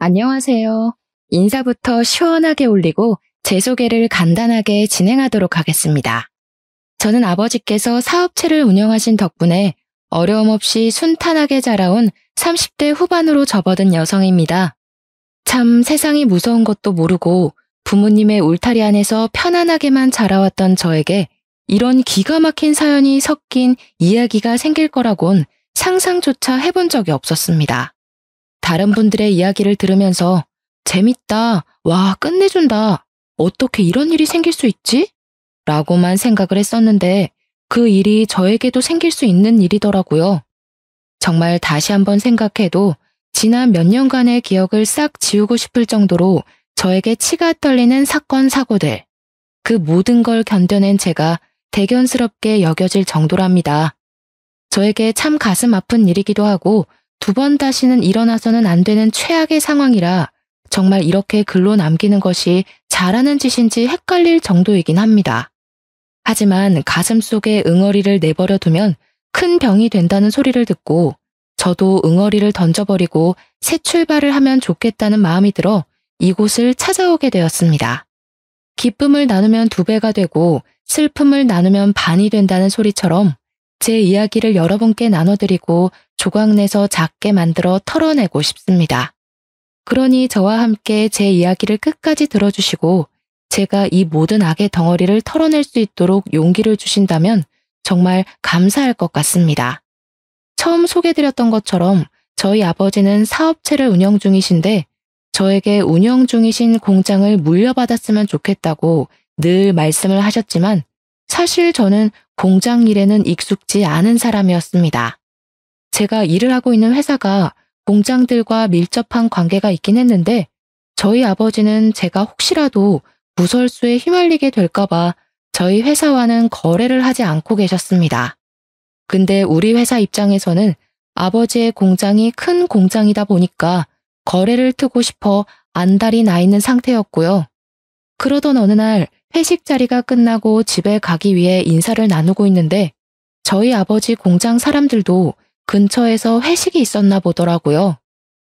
안녕하세요. 인사부터 시원하게 올리고 제 소개를 간단하게 진행하도록 하겠습니다. 저는 아버지께서 사업체를 운영하신 덕분에 어려움 없이 순탄하게 자라온 30대 후반으로 접어든 여성입니다. 참 세상이 무서운 것도 모르고 부모님의 울타리 안에서 편안하게만 자라왔던 저에게 이런 기가 막힌 사연이 섞인 이야기가 생길 거라곤 상상조차 해본 적이 없었습니다. 다른 분들의 이야기를 들으면서 재밌다, 와, 끝내준다, 어떻게 이런 일이 생길 수 있지? 라고만 생각을 했었는데 그 일이 저에게도 생길 수 있는 일이더라고요. 정말 다시 한번 생각해도 지난 몇 년간의 기억을 싹 지우고 싶을 정도로 저에게 치가 떨리는 사건, 사고들, 그 모든 걸 견뎌낸 제가 대견스럽게 여겨질 정도랍니다. 저에게 참 가슴 아픈 일이기도 하고 두 번 다시는 일어나서는 안 되는 최악의 상황이라 정말 이렇게 글로 남기는 것이 잘하는 짓인지 헷갈릴 정도이긴 합니다. 하지만 가슴속에 응어리를 내버려 두면 큰 병이 된다는 소리를 듣고 저도 응어리를 던져버리고 새 출발을 하면 좋겠다는 마음이 들어 이곳을 찾아오게 되었습니다. 기쁨을 나누면 2배가 되고 슬픔을 나누면 반이 된다는 소리처럼 제 이야기를 여러분께 나눠드리고 조각내서 작게 만들어 털어내고 싶습니다. 그러니 저와 함께 제 이야기를 끝까지 들어주시고 제가 이 모든 악의 덩어리를 털어낼 수 있도록 용기를 주신다면 정말 감사할 것 같습니다. 처음 소개드렸던 것처럼 저희 아버지는 사업체를 운영 중이신데 저에게 운영 중이신 공장을 물려받았으면 좋겠다고 늘 말씀을 하셨지만 사실 저는 공장 일에는 익숙지 않은 사람이었습니다. 제가 일을 하고 있는 회사가 공장들과 밀접한 관계가 있긴 했는데 저희 아버지는 제가 혹시라도 구설수에 휘말리게 될까봐 저희 회사와는 거래를 하지 않고 계셨습니다. 근데 우리 회사 입장에서는 아버지의 공장이 큰 공장이다 보니까 거래를 트고 싶어 안달이 나 있는 상태였고요. 그러던 어느 날 회식 자리가 끝나고 집에 가기 위해 인사를 나누고 있는데 저희 아버지 공장 사람들도 근처에서 회식이 있었나 보더라고요.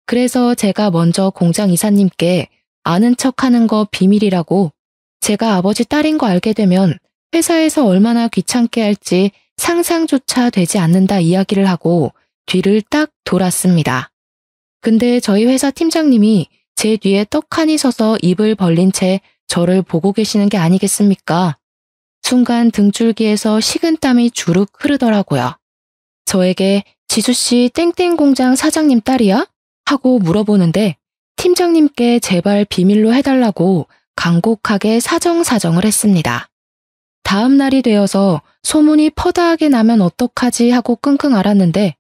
그래서 제가 먼저 공장 이사님께 아는 척하는 거 비밀이라고 제가 아버지 딸인 거 알게 되면 회사에서 얼마나 귀찮게 할지 상상조차 되지 않는다 이야기를 하고 뒤를 딱 돌았습니다. 근데 저희 회사 팀장님이 제 뒤에 떡하니 서서 입을 벌린 채 저를 보고 계시는 게 아니겠습니까? 순간 등줄기에서 식은땀이 주룩 흐르더라고요. 저에게 지수씨 땡땡 공장 사장님 딸이야? 하고 물어보는데 팀장님께 제발 비밀로 해달라고 간곡하게 사정사정을 했습니다. 다음 날이 되어서 소문이 퍼다하게 나면 어떡하지 하고 끙끙 앓았는데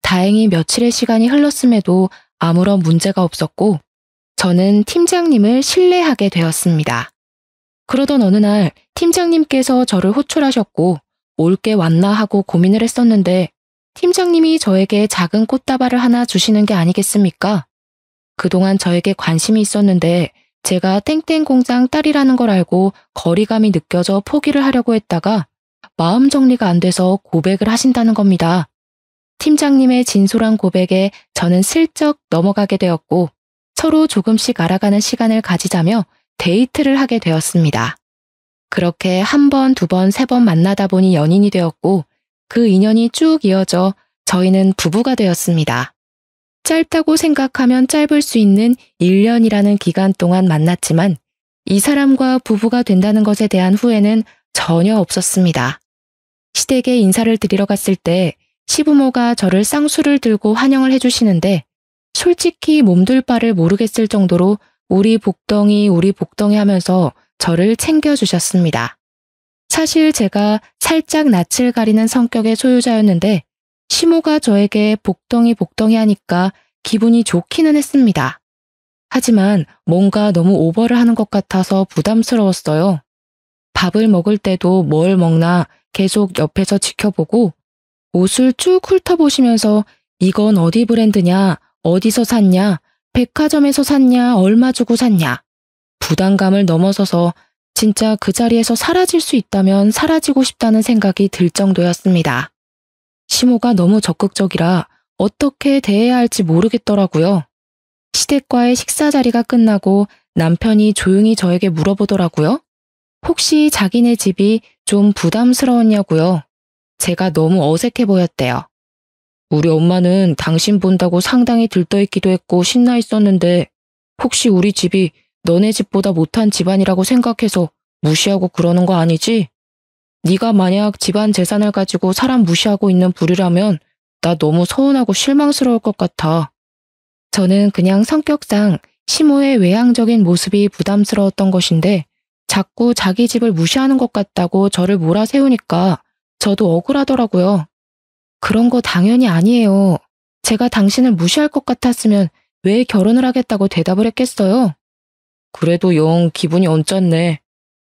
다행히 며칠의 시간이 흘렀음에도 아무런 문제가 없었고 저는 팀장님을 신뢰하게 되었습니다. 그러던 어느 날 팀장님께서 저를 호출하셨고 올 게 왔나 하고 고민을 했었는데 팀장님이 저에게 작은 꽃다발을 하나 주시는 게 아니겠습니까? 그동안 저에게 관심이 있었는데 제가 땡땡 공장 딸이라는 걸 알고 거리감이 느껴져 포기를 하려고 했다가 마음 정리가 안 돼서 고백을 하신다는 겁니다. 팀장님의 진솔한 고백에 저는 슬쩍 넘어가게 되었고 서로 조금씩 알아가는 시간을 가지자며 데이트를 하게 되었습니다. 그렇게 1번, 2번, 3번 만나다 보니 연인이 되었고 그 인연이 쭉 이어져 저희는 부부가 되었습니다. 짧다고 생각하면 짧을 수 있는 1년이라는 기간 동안 만났지만 이 사람과 부부가 된다는 것에 대한 후회는 전혀 없었습니다. 시댁에 인사를 드리러 갔을 때 시부모가 저를 쌍수를 들고 환영을 해주시는데 솔직히 몸둘 바를 모르겠을 정도로 우리 복덩이 하면서 저를 챙겨주셨습니다. 사실 제가 살짝 낯을 가리는 성격의 소유자였는데 시모가 저에게 복덩이 하니까 기분이 좋기는 했습니다. 하지만 뭔가 너무 오버를 하는 것 같아서 부담스러웠어요. 밥을 먹을 때도 뭘 먹나 계속 옆에서 지켜보고 옷을 쭉 훑어보시면서 이건 어디 브랜드냐, 어디서 샀냐, 백화점에서 샀냐, 얼마 주고 샀냐. 부담감을 넘어서서 진짜 그 자리에서 사라질 수 있다면 사라지고 싶다는 생각이 들 정도였습니다. 시모가 너무 적극적이라 어떻게 대해야 할지 모르겠더라고요. 시댁과의 식사 자리가 끝나고 남편이 조용히 저에게 물어보더라고요. 혹시 자기네 집이 좀 부담스러웠냐고요. 제가 너무 어색해 보였대요. 우리 엄마는 당신 본다고 상당히 들떠있기도 했고 신나 있었는데 혹시 우리 집이 너네 집보다 못한 집안이라고 생각해서 무시하고 그러는 거 아니지? 네가 만약 집안 재산을 가지고 사람 무시하고 있는 부류라면 나 너무 서운하고 실망스러울 것 같아. 저는 그냥 성격상 시모의 외향적인 모습이 부담스러웠던 것인데 자꾸 자기 집을 무시하는 것 같다고 저를 몰아세우니까 저도 억울하더라고요. 그런 거 당연히 아니에요. 제가 당신을 무시할 것 같았으면 왜 결혼을 하겠다고 대답을 했겠어요? 그래도 영 기분이 언짢네.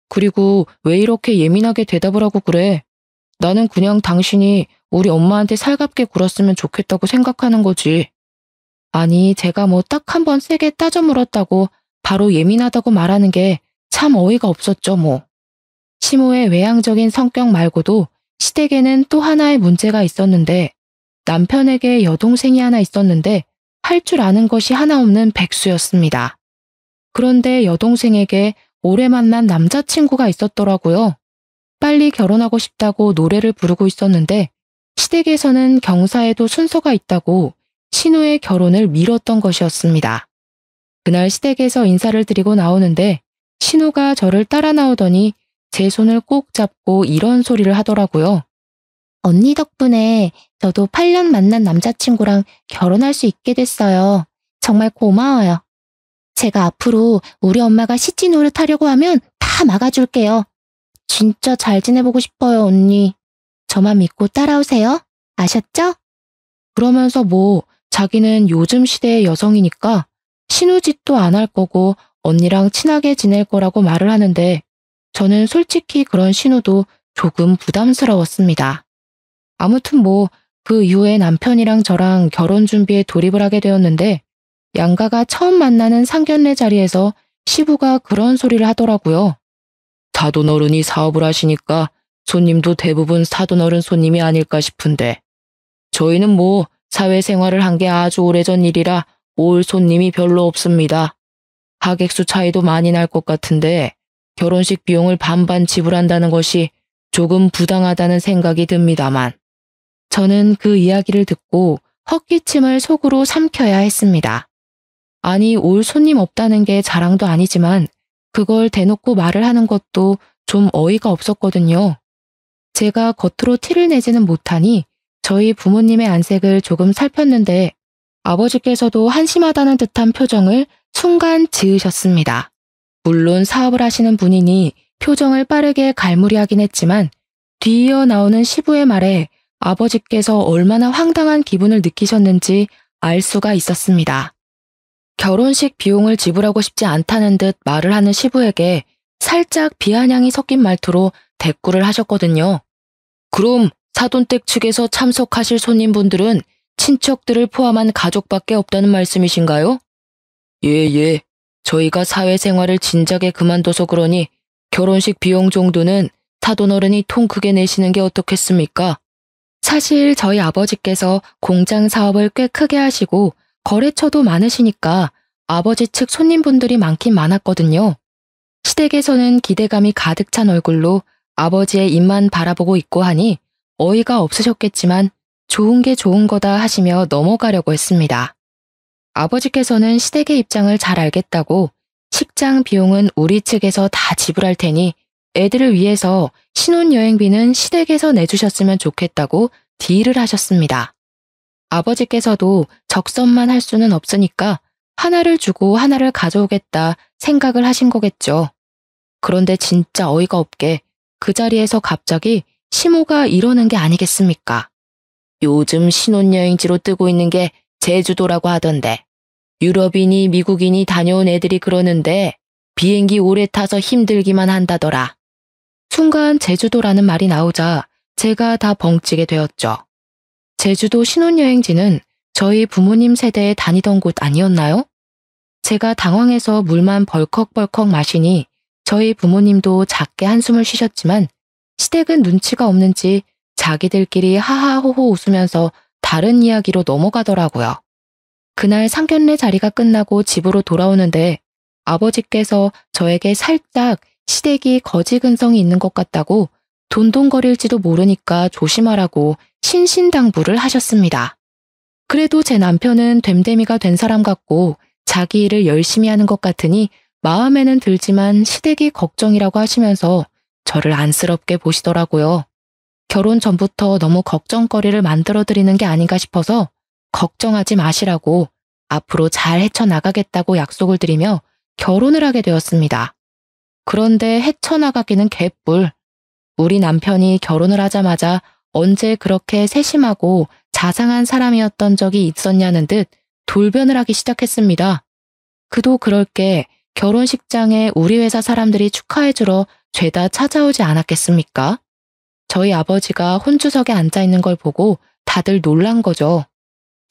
그리고 왜 이렇게 예민하게 대답을 하고 그래? 나는 그냥 당신이 우리 엄마한테 살갑게 굴었으면 좋겠다고 생각하는 거지. 아니, 제가 뭐 딱 한 번 세게 따져 물었다고 바로 예민하다고 말하는 게 참 어이가 없었죠, 뭐. 시모의 외향적인 성격 말고도 시댁에는 또 하나의 문제가 있었는데 남편에게 여동생이 하나 있었는데 할 줄 아는 것이 하나 없는 백수였습니다. 그런데 여동생에게 오래 만난 남자친구가 있었더라고요. 빨리 결혼하고 싶다고 노래를 부르고 있었는데 시댁에서는 경사에도 순서가 있다고 신우의 결혼을 미뤘던 것이었습니다. 그날 시댁에서 인사를 드리고 나오는데 신우가 저를 따라 나오더니 제 손을 꼭 잡고 이런 소리를 하더라고요. 언니 덕분에 저도 8년 만난 남자친구랑 결혼할 수 있게 됐어요. 정말 고마워요. 제가 앞으로 우리 엄마가 시집 노릇하려고 하면 다 막아줄게요. 진짜 잘 지내보고 싶어요, 언니. 저만 믿고 따라오세요. 아셨죠? 그러면서 뭐 자기는 요즘 시대의 여성이니까 신우짓도 안 할 거고 언니랑 친하게 지낼 거라고 말을 하는데 저는 솔직히 그런 신우도 조금 부담스러웠습니다. 아무튼 뭐 그 이후에 남편이랑 저랑 결혼 준비에 돌입을 하게 되었는데 양가가 처음 만나는 상견례 자리에서 시부가 그런 소리를 하더라고요. 사돈어른이 사업을 하시니까 손님도 대부분 사돈어른 손님이 아닐까 싶은데 저희는 뭐 사회생활을 한 게 아주 오래전 일이라 올 손님이 별로 없습니다. 하객수 차이도 많이 날 것 같은데 결혼식 비용을 반반 지불한다는 것이 조금 부당하다는 생각이 듭니다만 저는 그 이야기를 듣고 헛기침을 속으로 삼켜야 했습니다. 아니, 올 손님 없다는 게 자랑도 아니지만 그걸 대놓고 말을 하는 것도 좀 어이가 없었거든요. 제가 겉으로 티를 내지는 못하니 저희 부모님의 안색을 조금 살폈는데 아버지께서도 한심하다는 듯한 표정을 순간 지으셨습니다. 물론 사업을 하시는 분이니 표정을 빠르게 갈무리하긴 했지만 뒤이어 나오는 시부의 말에 아버지께서 얼마나 황당한 기분을 느끼셨는지 알 수가 있었습니다. 결혼식 비용을 지불하고 싶지 않다는 듯 말을 하는 시부에게 살짝 비아냥이 섞인 말투로 대꾸를 하셨거든요. 그럼 사돈댁 측에서 참석하실 손님분들은 친척들을 포함한 가족밖에 없다는 말씀이신가요? 예. 저희가 사회생활을 진작에 그만둬서 그러니 결혼식 비용 정도는 사돈어른이 통 크게 내시는 게 어떻겠습니까? 사실 저희 아버지께서 공장 사업을 꽤 크게 하시고 거래처도 많으시니까 아버지 측 손님분들이 많긴 많았거든요. 시댁에서는 기대감이 가득 찬 얼굴로 아버지의 입만 바라보고 있고 하니 어이가 없으셨겠지만 좋은 게 좋은 거다 하시며 넘어가려고 했습니다. 아버지께서는 시댁의 입장을 잘 알겠다고 식장 비용은 우리 측에서 다 지불할 테니 애들을 위해서 신혼여행비는 시댁에서 내주셨으면 좋겠다고 딜을 하셨습니다. 아버지께서도 적선만 할 수는 없으니까 하나를 주고 하나를 가져오겠다 생각을 하신 거겠죠. 그런데 진짜 어이가 없게 그 자리에서 갑자기 시모가 이러는 게 아니겠습니까? 요즘 신혼여행지로 뜨고 있는 게 제주도라고 하던데 유럽인이 미국인이 다녀온 애들이 그러는데 비행기 오래 타서 힘들기만 한다더라. 순간 제주도라는 말이 나오자 제가 다 벙찌게 되었죠. 제주도 신혼여행지는 저희 부모님 세대에 다니던 곳 아니었나요? 제가 당황해서 물만 벌컥벌컥 마시니 저희 부모님도 작게 한숨을 쉬셨지만 시댁은 눈치가 없는지 자기들끼리 하하호호 웃으면서 다른 이야기로 넘어가더라고요. 그날 상견례 자리가 끝나고 집으로 돌아오는데 아버지께서 저에게 살짝 시댁이 거지 근성이 있는 것 같다고 돈돈거릴지도 모르니까 조심하라고 신신당부를 하셨습니다. 그래도 제 남편은 됨됨이가 된 사람 같고 자기 일을 열심히 하는 것 같으니 마음에는 들지만 시댁이 걱정이라고 하시면서 저를 안쓰럽게 보시더라고요. 결혼 전부터 너무 걱정거리를 만들어드리는 게 아닌가 싶어서 걱정하지 마시라고 앞으로 잘 헤쳐나가겠다고 약속을 드리며 결혼을 하게 되었습니다. 그런데 헤쳐나가기는 개뿔. 우리 남편이 결혼을 하자마자 언제 그렇게 세심하고 자상한 사람이었던 적이 있었냐는 듯 돌변을 하기 시작했습니다. 그도 그럴 게 결혼식장에 우리 회사 사람들이 축하해주러 죄다 찾아오지 않았겠습니까? 저희 아버지가 혼주석에 앉아있는 걸 보고 다들 놀란 거죠.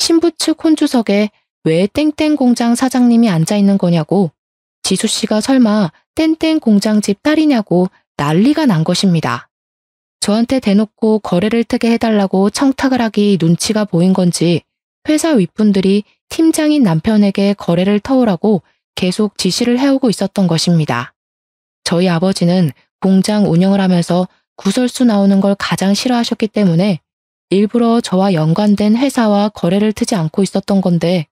신부 측 혼주석에 왜 땡땡 공장 사장님이 앉아있는 거냐고, 지수 씨가 설마 땡땡 공장집 딸이냐고 난리가 난 것입니다. 저한테 대놓고 거래를 트게 해달라고 청탁을 하기 눈치가 보인 건지 회사 윗분들이 팀장인 남편에게 거래를 터오라고 계속 지시를 해오고 있었던 것입니다. 저희 아버지는 공장 운영을 하면서 구설수 나오는 걸 가장 싫어하셨기 때문에 일부러 저와 연관된 회사와 거래를 트지 않고 있었던 건데,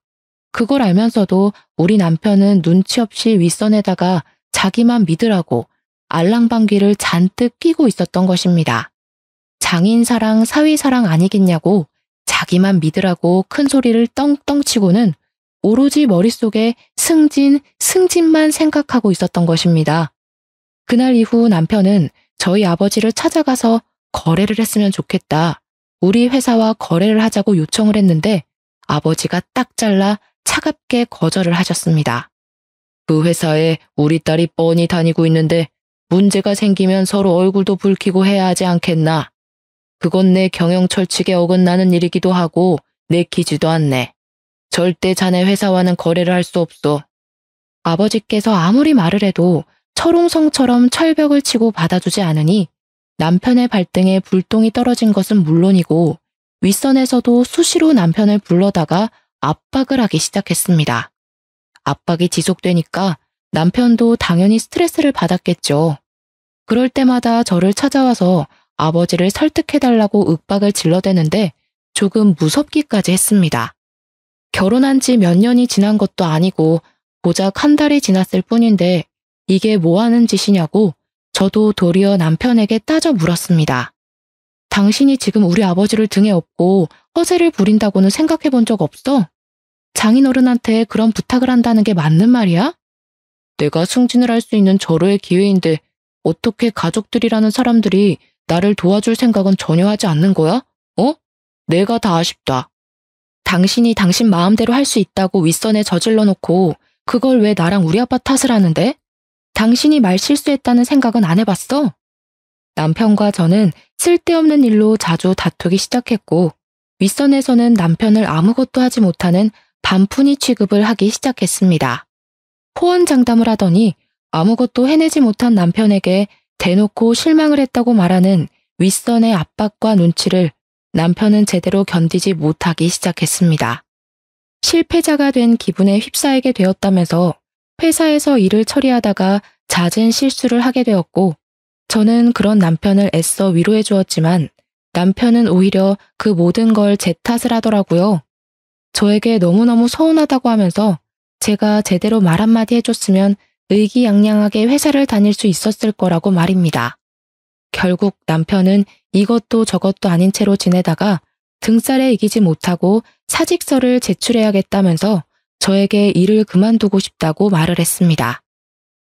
그걸 알면서도 우리 남편은 눈치 없이 윗선에다가 자기만 믿으라고 알랑방귀를 잔뜩 끼고 있었던 것입니다. 장인사랑 사위사랑 아니겠냐고 자기만 믿으라고 큰 소리를 떵떵 치고는 오로지 머릿속에 승진만 생각하고 있었던 것입니다. 그날 이후 남편은 저희 아버지를 찾아가서 거래를 했으면 좋겠다, 우리 회사와 거래를 하자고 요청을 했는데 아버지가 딱 잘라 차갑게 거절을 하셨습니다. 그 회사에 우리 딸이 뻔히 다니고 있는데 문제가 생기면 서로 얼굴도 붉히고 해야 하지 않겠나. 그건 내 경영 철칙에 어긋나는 일이기도 하고 내키지도 않네. 절대 자네 회사와는 거래를 할 수 없어. 아버지께서 아무리 말을 해도 철옹성처럼 철벽을 치고 받아주지 않으니 남편의 발등에 불똥이 떨어진 것은 물론이고 윗선에서도 수시로 남편을 불러다가 압박을 하기 시작했습니다. 압박이 지속되니까 남편도 당연히 스트레스를 받았겠죠. 그럴 때마다 저를 찾아와서 아버지를 설득해달라고 윽박을 질러대는데 조금 무섭기까지 했습니다. 결혼한 지 몇 년이 지난 것도 아니고 고작 한 달이 지났을 뿐인데 이게 뭐 하는 짓이냐고 저도 도리어 남편에게 따져 물었습니다. 당신이 지금 우리 아버지를 등에 업고 허세를 부린다고는 생각해 본 적 없어? 장인어른한테 그런 부탁을 한다는 게 맞는 말이야? 내가 승진을 할 수 있는 절호의 기회인데 어떻게 가족들이라는 사람들이 나를 도와줄 생각은 전혀 하지 않는 거야? 어? 내가 다 아쉽다. 당신이 당신 마음대로 할 수 있다고 윗선에 저질러 놓고 그걸 왜 나랑 우리 아빠 탓을 하는데? 당신이 말 실수했다는 생각은 안 해봤어? 남편과 저는 쓸데없는 일로 자주 다투기 시작했고 윗선에서는 남편을 아무것도 하지 못하는 반푼이 취급을 하기 시작했습니다. 호언장담을 하더니 아무것도 해내지 못한 남편에게 대놓고 실망을 했다고 말하는 윗선의 압박과 눈치를 남편은 제대로 견디지 못하기 시작했습니다. 실패자가 된 기분에 휩싸이게 되었다면서 회사에서 일을 처리하다가 잦은 실수를 하게 되었고 저는 그런 남편을 애써 위로해 주었지만 남편은 오히려 그 모든 걸 제 탓을 하더라고요. 저에게 너무너무 서운하다고 하면서 제가 제대로 말 한마디 해줬으면 의기양양하게 회사를 다닐 수 있었을 거라고 말입니다. 결국 남편은 이것도 저것도 아닌 채로 지내다가 등살에 이기지 못하고 사직서를 제출해야겠다면서 저에게 일을 그만두고 싶다고 말을 했습니다.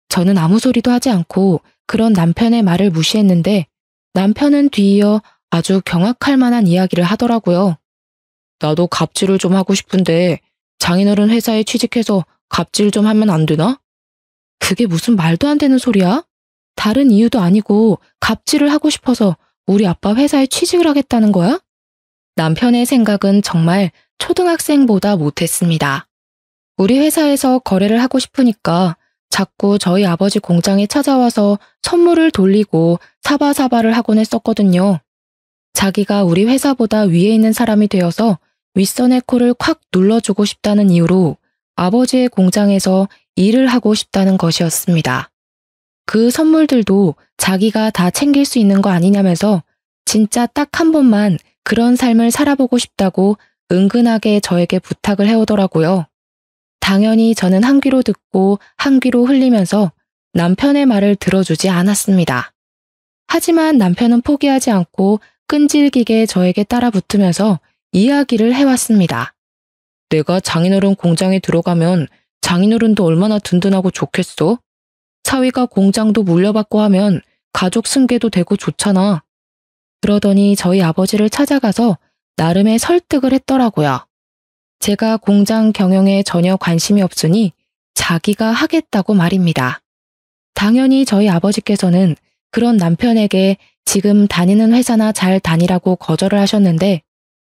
저는 아무 소리도 하지 않고 그런 남편의 말을 무시했는데 남편은 뒤이어 아주 경악할 만한 이야기를 하더라고요. 나도 갑질을 좀 하고 싶은데 장인어른 회사에 취직해서 갑질 좀 하면 안 되나? 그게 무슨 말도 안 되는 소리야? 다른 이유도 아니고 갑질을 하고 싶어서 우리 아빠 회사에 취직을 하겠다는 거야? 남편의 생각은 정말 초등학생보다 못했습니다. 우리 회사에서 거래를 하고 싶으니까 자꾸 저희 아버지 공장에 찾아와서 선물을 돌리고 사바사바를 하곤 했었거든요. 자기가 우리 회사보다 위에 있는 사람이 되어서 윗선의 코를 콱 눌러주고 싶다는 이유로 아버지의 공장에서 일을 하고 싶다는 것이었습니다. 그 선물들도 자기가 다 챙길 수 있는 거 아니냐면서 진짜 딱 한 번만 그런 삶을 살아보고 싶다고 은근하게 저에게 부탁을 해오더라고요. 당연히 저는 한 귀로 듣고 한 귀로 흘리면서 남편의 말을 들어주지 않았습니다. 하지만 남편은 포기하지 않고 끈질기게 저에게 따라 붙으면서 이야기를 해왔습니다. 내가 장인어른 공장에 들어가면 장인어른도 얼마나 든든하고 좋겠어? 사위가 공장도 물려받고 하면 가족 승계도 되고 좋잖아. 그러더니 저희 아버지를 찾아가서 나름의 설득을 했더라고요. 제가 공장 경영에 전혀 관심이 없으니 자기가 하겠다고 말입니다. 당연히 저희 아버지께서는 그런 남편에게 지금 다니는 회사나 잘 다니라고 거절을 하셨는데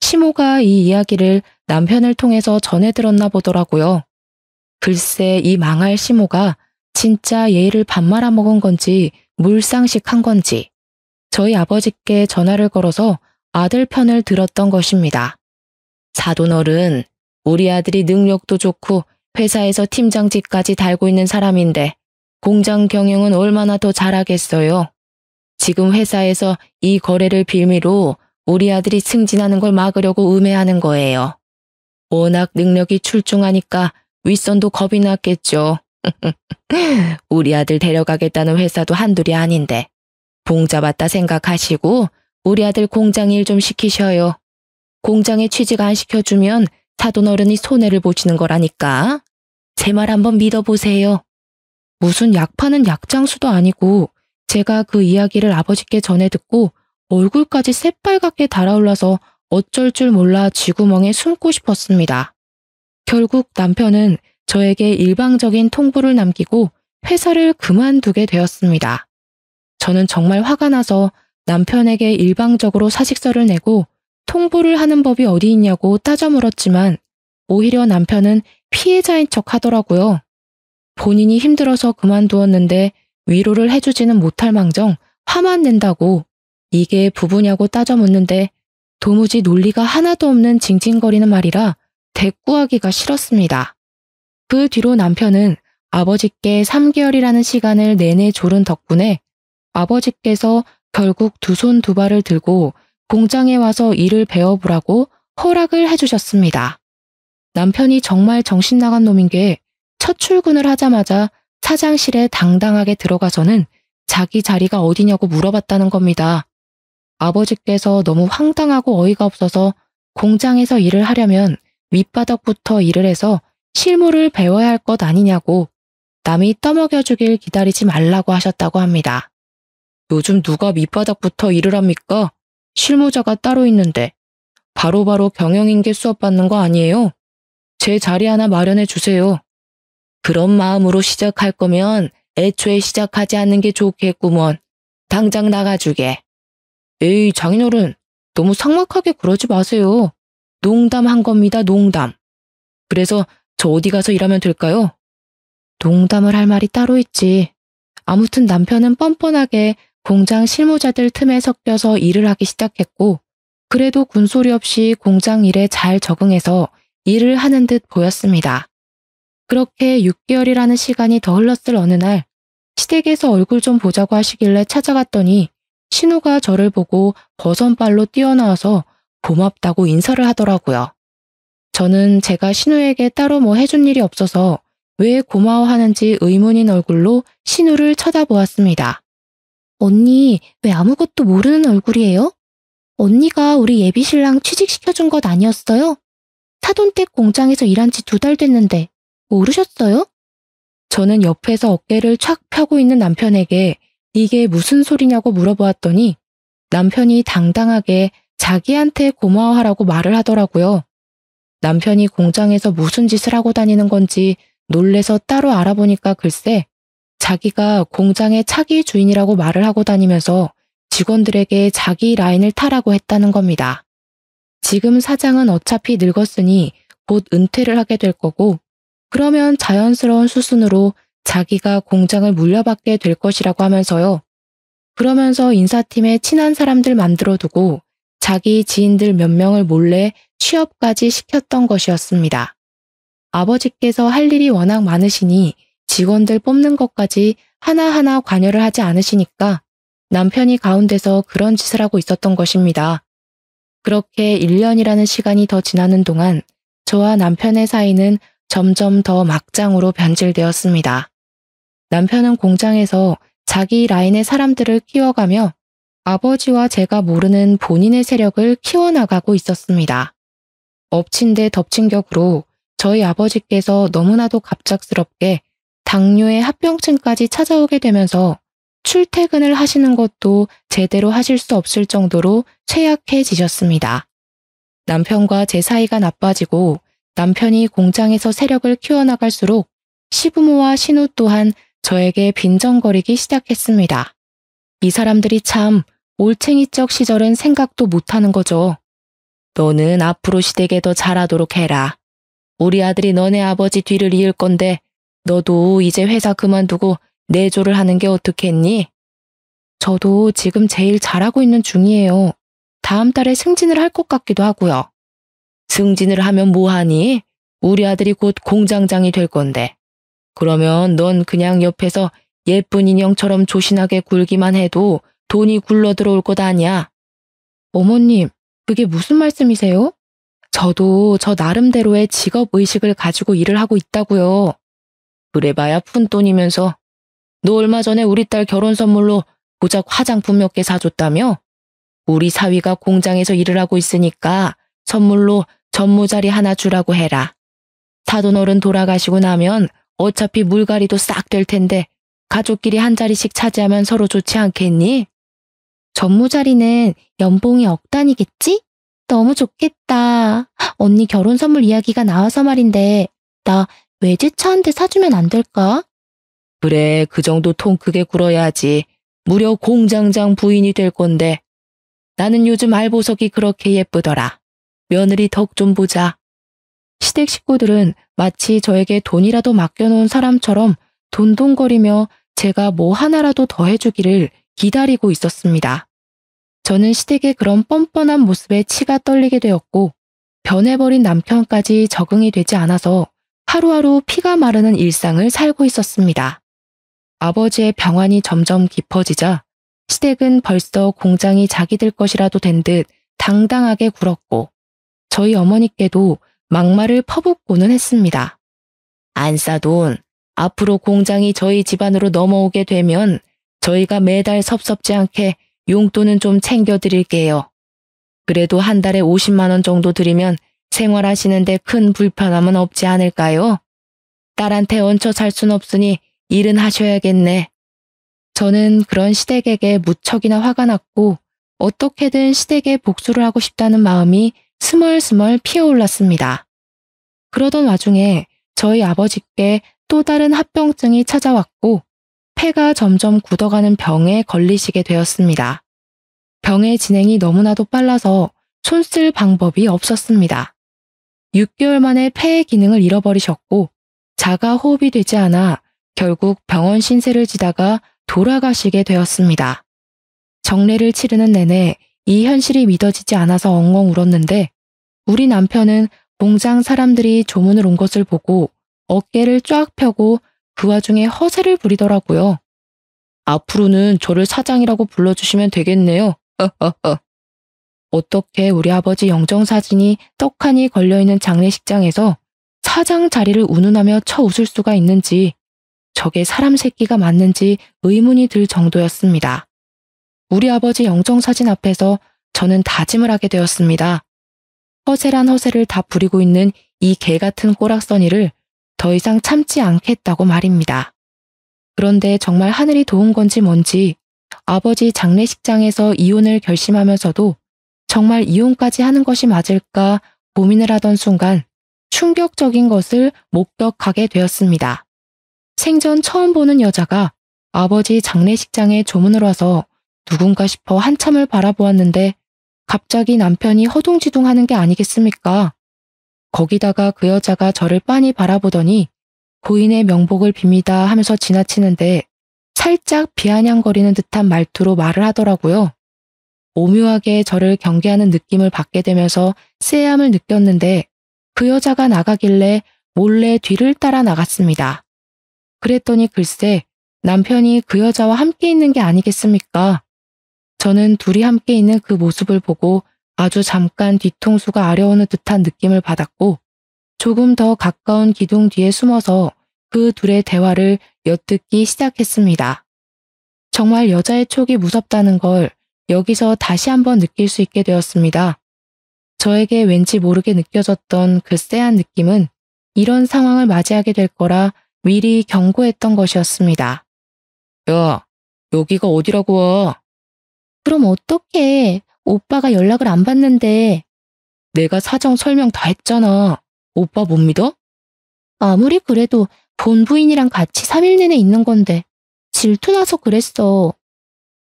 시모가 이 이야기를 남편을 통해서 전해 들었나 보더라고요. 글쎄 이 망할 시모가 진짜 예의를 밥 말아먹은 건지 물상식한 건지 저희 아버지께 전화를 걸어서 아들 편을 들었던 것입니다. 사돈어른, 우리 아들이 능력도 좋고 회사에서 팀장직까지 달고 있는 사람인데 공장 경영은 얼마나 더 잘하겠어요. 지금 회사에서 이 거래를 빌미로 우리 아들이 승진하는 걸 막으려고 음해하는 거예요. 워낙 능력이 출중하니까 윗선도 겁이 났겠죠. 우리 아들 데려가겠다는 회사도 한둘이 아닌데 봉잡았다 생각하시고 우리 아들 공장 일 좀 시키셔요. 공장에 취직 안 시켜주면 사돈어른이 손해를 보시는 거라니까. 제 말 한번 믿어보세요. 무슨 약 파는 약장수도 아니고 제가 그 이야기를 아버지께 전해 듣고 얼굴까지 새빨갛게 달아올라서 어쩔 줄 몰라 쥐구멍에 숨고 싶었습니다. 결국 남편은 저에게 일방적인 통보를 남기고 회사를 그만두게 되었습니다. 저는 정말 화가 나서 남편에게 일방적으로 사직서를 내고 통보를 하는 법이 어디 있냐고 따져 물었지만 오히려 남편은 피해자인 척 하더라고요. 본인이 힘들어서 그만두었는데 위로를 해주지는 못할 망정 화만 낸다고 이게 부부냐고 따져 묻는데 도무지 논리가 하나도 없는 징징거리는 말이라 대꾸하기가 싫었습니다. 그 뒤로 남편은 아버지께 3개월이라는 시간을 내내 조른 덕분에 아버지께서 결국 두 손 두 발을 들고 공장에 와서 일을 배워보라고 허락을 해주셨습니다. 남편이 정말 정신 나간 놈인 게 첫 출근을 하자마자 사장실에 당당하게 들어가서는 자기 자리가 어디냐고 물어봤다는 겁니다. 아버지께서 너무 황당하고 어이가 없어서 공장에서 일을 하려면 밑바닥부터 일을 해서 실무를 배워야 할 것 아니냐고 남이 떠먹여주길 기다리지 말라고 하셨다고 합니다. 요즘 누가 밑바닥부터 일을 합니까? 실무자가 따로 있는데 바로바로 경영인계 수업 받는 거 아니에요? 제 자리 하나 마련해 주세요. 그런 마음으로 시작할 거면 애초에 시작하지 않는 게 좋겠구먼. 당장 나가주게. 에이 장인어른 너무 삭막하게 그러지 마세요. 농담한 겁니다 농담. 그래서 저 어디 가서 일하면 될까요? 농담을 할 말이 따로 있지. 아무튼 남편은 뻔뻔하게 공장 실무자들 틈에 섞여서 일을 하기 시작했고 그래도 군소리 없이 공장 일에 잘 적응해서 일을 하는 듯 보였습니다. 그렇게 6개월이라는 시간이 더 흘렀을 어느 날 시댁에서 얼굴 좀 보자고 하시길래 찾아갔더니 신우가 저를 보고 버선발로 뛰어나와서 고맙다고 인사를 하더라고요. 저는 제가 신우에게 따로 뭐 해준 일이 없어서 왜 고마워하는지 의문인 얼굴로 신우를 쳐다보았습니다. 언니, 왜 아무것도 모르는 얼굴이에요? 언니가 우리 예비신랑 취직시켜준 것 아니었어요? 사돈댁 공장에서 일한 지 2달 됐는데 모르셨어요? 저는 옆에서 어깨를 촥 펴고 있는 남편에게 이게 무슨 소리냐고 물어보았더니 남편이 당당하게 자기한테 고마워하라고 말을 하더라고요. 남편이 공장에서 무슨 짓을 하고 다니는 건지 놀래서 따로 알아보니까 글쎄 자기가 공장의 차기 주인이라고 말을 하고 다니면서 직원들에게 자기 라인을 타라고 했다는 겁니다. 지금 사장은 어차피 늙었으니 곧 은퇴를 하게 될 거고 그러면 자연스러운 수순으로 자기가 공장을 물려받게 될 것이라고 하면서요. 그러면서 인사팀에 친한 사람들 만들어두고 자기 지인들 몇 명을 몰래 취업까지 시켰던 것이었습니다. 아버지께서 할 일이 워낙 많으시니 직원들 뽑는 것까지 하나하나 관여를 하지 않으시니까 남편이 가운데서 그런 짓을 하고 있었던 것입니다. 그렇게 1년이라는 시간이 더 지나는 동안 저와 남편의 사이는 점점 더 막장으로 변질되었습니다. 남편은 공장에서 자기 라인의 사람들을 키워가며 아버지와 제가 모르는 본인의 세력을 키워나가고 있었습니다. 엎친 데 덮친 격으로 저희 아버지께서 너무나도 갑작스럽게 당뇨의 합병증까지 찾아오게 되면서 출퇴근을 하시는 것도 제대로 하실 수 없을 정도로 쇠약해지셨습니다. 남편과 제 사이가 나빠지고 남편이 공장에서 세력을 키워나갈수록 시부모와 신우 또한 저에게 빈정거리기 시작했습니다. 이 사람들이 참 올챙이적 시절은 생각도 못하는 거죠. 너는 앞으로 시댁에 더 잘하도록 해라. 우리 아들이 너네 아버지 뒤를 이을 건데 너도 이제 회사 그만두고 내조를 하는 게 어떻겠니? 저도 지금 제일 잘하고 있는 중이에요. 다음 달에 승진을 할 것 같기도 하고요. 승진을 하면 뭐하니? 우리 아들이 곧 공장장이 될 건데. 그러면 넌 그냥 옆에서 예쁜 인형처럼 조신하게 굴기만 해도 돈이 굴러 들어올 것 아니야. 어머님, 그게 무슨 말씀이세요? 저도 저 나름대로의 직업의식을 가지고 일을 하고 있다고요. 그래봐야 푼돈이면서. 너 얼마 전에 우리 딸 결혼 선물로 고작 화장품 몇 개 사줬다며? 우리 사위가 공장에서 일을 하고 있으니까 선물로 전무자리 하나 주라고 해라. 사돈어른 돌아가시고 나면 어차피 물갈이도 싹 될 텐데 가족끼리 한 자리씩 차지하면 서로 좋지 않겠니? 전무자리는 연봉이 억 단위겠지? 너무 좋겠다. 언니 결혼 선물 이야기가 나와서 말인데 나 외제차 한 대 사주면 안 될까? 그래, 그 정도 통 크게 굴어야지. 무려 공장장 부인이 될 건데. 나는 요즘 알보석이 그렇게 예쁘더라. 며느리 덕 좀 보자. 시댁 식구들은 마치 저에게 돈이라도 맡겨놓은 사람처럼 돈돈거리며 제가 뭐 하나라도 더 해주기를 기다리고 있었습니다. 저는 시댁의 그런 뻔뻔한 모습에 치가 떨리게 되었고 변해버린 남편까지 적응이 되지 않아서 하루하루 피가 마르는 일상을 살고 있었습니다. 아버지의 병환이 점점 깊어지자 시댁은 벌써 공장이 자기들 것이라도 된 듯 당당하게 굴었고 저희 어머니께도 막말을 퍼붓고는 했습니다. 안싸돈, 앞으로 공장이 저희 집안으로 넘어오게 되면 저희가 매달 섭섭지 않게 용돈은 좀 챙겨드릴게요. 그래도 한 달에 50만 원 정도 드리면 생활하시는데 큰 불편함은 없지 않을까요? 딸한테 얹혀 살 순 없으니 일은 하셔야겠네. 저는 그런 시댁에게 무척이나 화가 났고 어떻게든 시댁에 복수를 하고 싶다는 마음이 스멀스멀 피어올랐습니다. 그러던 와중에 저희 아버지께 또 다른 합병증이 찾아왔고 폐가 점점 굳어가는 병에 걸리시게 되었습니다. 병의 진행이 너무나도 빨라서 손쓸 방법이 없었습니다. 6개월 만에 폐의 기능을 잃어버리셨고 자가 호흡이 되지 않아 결국 병원 신세를 지다가 돌아가시게 되었습니다. 정례를 치르는 내내 이 현실이 믿어지지 않아서 엉엉 울었는데 우리 남편은 공장 사람들이 조문을 온 것을 보고 어깨를 쫙 펴고 그 와중에 허세를 부리더라고요. 앞으로는 저를 사장이라고 불러주시면 되겠네요. 어떻게 우리 아버지 영정사진이 떡하니 걸려있는 장례식장에서 사장 자리를 운운하며 쳐 웃을 수가 있는지 저게 사람 새끼가 맞는지 의문이 들 정도였습니다. 우리 아버지 영정사진 앞에서 저는 다짐을 하게 되었습니다. 허세란 허세를 다 부리고 있는 이 개같은 꼬락서니를 더 이상 참지 않겠다고 말입니다. 그런데 정말 하늘이 도운 건지 뭔지 아버지 장례식장에서 이혼을 결심하면서도 정말 이혼까지 하는 것이 맞을까 고민을 하던 순간 충격적인 것을 목격하게 되었습니다. 생전 처음 보는 여자가 아버지 장례식장에 조문을 와서 누군가 싶어 한참을 바라보았는데 갑자기 남편이 허둥지둥하는 게 아니겠습니까? 거기다가 그 여자가 저를 빤히 바라보더니 고인의 명복을 빕니다 하면서 지나치는데 살짝 비아냥거리는 듯한 말투로 말을 하더라고요. 오묘하게 저를 경계하는 느낌을 받게 되면서 쎄함을 느꼈는데 그 여자가 나가길래 몰래 뒤를 따라 나갔습니다. 그랬더니 글쎄 남편이 그 여자와 함께 있는 게 아니겠습니까? 저는 둘이 함께 있는 그 모습을 보고 아주 잠깐 뒤통수가 아려오는 듯한 느낌을 받았고 조금 더 가까운 기둥 뒤에 숨어서 그 둘의 대화를 엿듣기 시작했습니다. 정말 여자의 촉이 무섭다는 걸 여기서 다시 한번 느낄 수 있게 되었습니다. 저에게 왠지 모르게 느껴졌던 그 쎄한 느낌은 이런 상황을 맞이하게 될 거라 미리 경고했던 것이었습니다. 야, 여기가 어디라고 와? 그럼 어떡해. 오빠가 연락을 안 받는데. 내가 사정 설명 다 했잖아. 오빠 못 믿어? 아무리 그래도 본부인이랑 같이 3일 내내 있는 건데 질투나서 그랬어.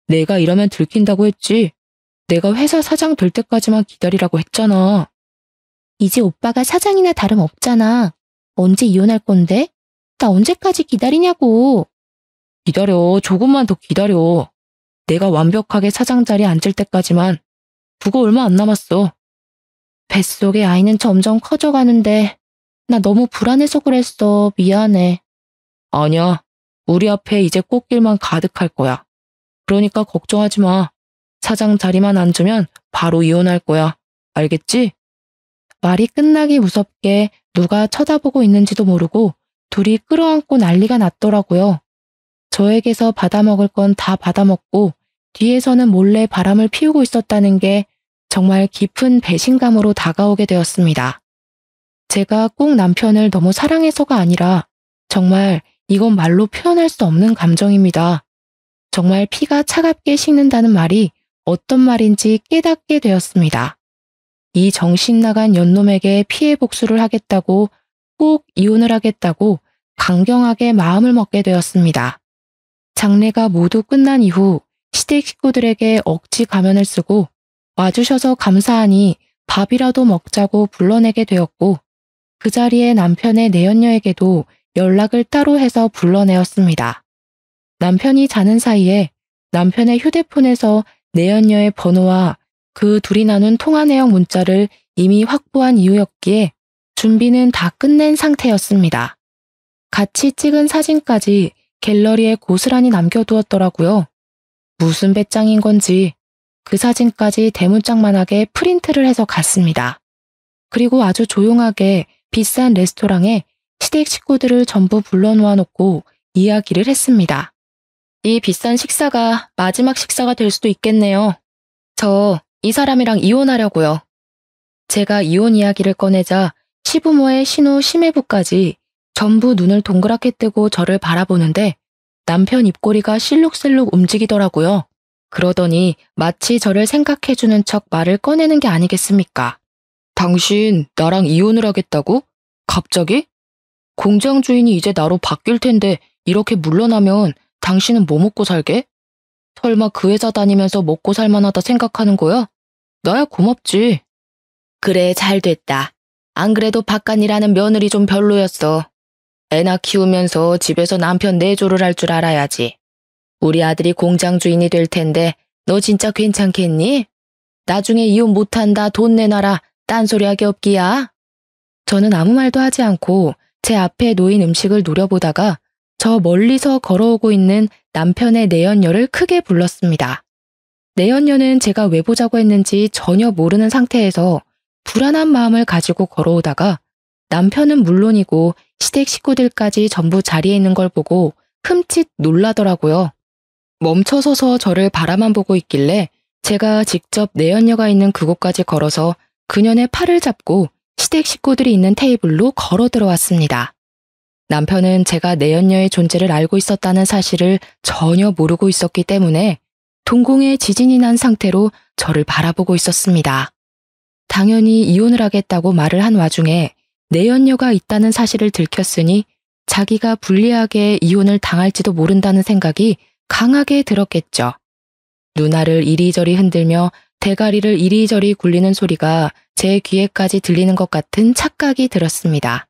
내가 이러면 들킨다고 했지. 내가 회사 사장 될 때까지만 기다리라고 했잖아. 이제 오빠가 사장이나 다름없잖아. 언제 이혼할 건데? 나 언제까지 기다리냐고. 기다려. 조금만 더 기다려. 내가 완벽하게 사장 자리에 앉을 때까지만. 그거 얼마 안 남았어. 뱃속의 아이는 점점 커져가는데 나 너무 불안해서 그랬어. 미안해. 아니야. 우리 앞에 이제 꽃길만 가득할 거야. 그러니까 걱정하지 마. 사장 자리만 앉으면 바로 이혼할 거야. 알겠지? 말이 끝나기 무섭게 누가 쳐다보고 있는지도 모르고 둘이 끌어안고 난리가 났더라고요. 저에게서 받아먹을 건 다 받아먹고 뒤에서는 몰래 바람을 피우고 있었다는 게 정말 깊은 배신감으로 다가오게 되었습니다. 제가 꼭 남편을 너무 사랑해서가 아니라 정말 이건 말로 표현할 수 없는 감정입니다. 정말 피가 차갑게 식는다는 말이 어떤 말인지 깨닫게 되었습니다. 이 정신 나간 연놈에게 피해 복수를 하겠다고 꼭 이혼을 하겠다고 강경하게 마음을 먹게 되었습니다. 장례가 모두 끝난 이후 시댁 식구들에게 억지 가면을 쓰고 와주셔서 감사하니 밥이라도 먹자고 불러내게 되었고 그 자리에 남편의 내연녀에게도 연락을 따로 해서 불러내었습니다. 남편이 자는 사이에 남편의 휴대폰에서 내연녀의 번호와 그 둘이 나눈 통화 내용 문자를 이미 확보한 이유였기에 준비는 다 끝낸 상태였습니다. 같이 찍은 사진까지 갤러리에 고스란히 남겨두었더라고요. 무슨 배짱인 건지 그 사진까지 대문짝만하게 프린트를 해서 갔습니다. 그리고 아주 조용하게 비싼 레스토랑에 시댁 식구들을 전부 불러놓아 놓고 이야기를 했습니다. 이 비싼 식사가 마지막 식사가 될 수도 있겠네요. 저 이 사람이랑 이혼하려고요. 제가 이혼 이야기를 꺼내자 시부모의 신우 시매부까지 전부 눈을 동그랗게 뜨고 저를 바라보는데 남편 입꼬리가 실룩실룩 움직이더라고요. 그러더니 마치 저를 생각해주는 척 말을 꺼내는 게 아니겠습니까? 당신 나랑 이혼을 하겠다고? 갑자기? 공장 주인이 이제 나로 바뀔 텐데 이렇게 물러나면 당신은 뭐 먹고 살게? 설마 그 회사 다니면서 먹고 살만하다 생각하는 거야? 나야 고맙지. 그래, 잘 됐다. 안 그래도 바깥일하는 며느리 좀 별로였어. 애나 키우면서 집에서 남편 내조를 할 줄 알아야지. 우리 아들이 공장 주인이 될 텐데 너 진짜 괜찮겠니? 나중에 이혼 못한다 돈 내놔라 딴소리 하기 없기야. 저는 아무 말도 하지 않고 제 앞에 놓인 음식을 노려보다가 저 멀리서 걸어오고 있는 남편의 내연녀를 크게 불렀습니다. 내연녀는 제가 왜 보자고 했는지 전혀 모르는 상태에서 불안한 마음을 가지고 걸어오다가 남편은 물론이고 시댁 식구들까지 전부 자리에 있는 걸 보고 흠칫 놀라더라고요. 멈춰서서 저를 바라만 보고 있길래 제가 직접 내연녀가 있는 그곳까지 걸어서 그녀의 팔을 잡고 시댁 식구들이 있는 테이블로 걸어 들어왔습니다. 남편은 제가 내연녀의 존재를 알고 있었다는 사실을 전혀 모르고 있었기 때문에 동공에 지진이 난 상태로 저를 바라보고 있었습니다. 당연히 이혼을 하겠다고 말을 한 와중에 내연녀가 있다는 사실을 들켰으니 자기가 불리하게 이혼을 당할지도 모른다는 생각이 강하게 들었겠죠. 누나를 이리저리 흔들며 대가리를 이리저리 굴리는 소리가 제 귀에까지 들리는 것 같은 착각이 들었습니다.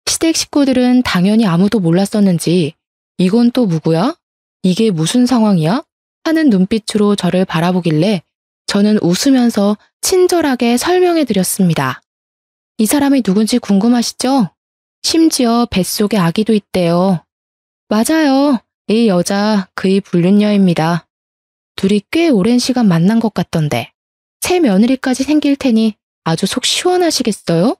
시댁 식구들은 당연히 아무도 몰랐었는지 이건 또 누구야? 이게 무슨 상황이야? 하는 눈빛으로 저를 바라보길래 저는 웃으면서 친절하게 설명해 드렸습니다. 이 사람이 누군지 궁금하시죠? 심지어 뱃속에 아기도 있대요. 맞아요. 이 여자 그의 불륜녀입니다. 둘이 꽤 오랜 시간 만난 것 같던데 새 며느리까지 생길 테니 아주 속 시원하시겠어요?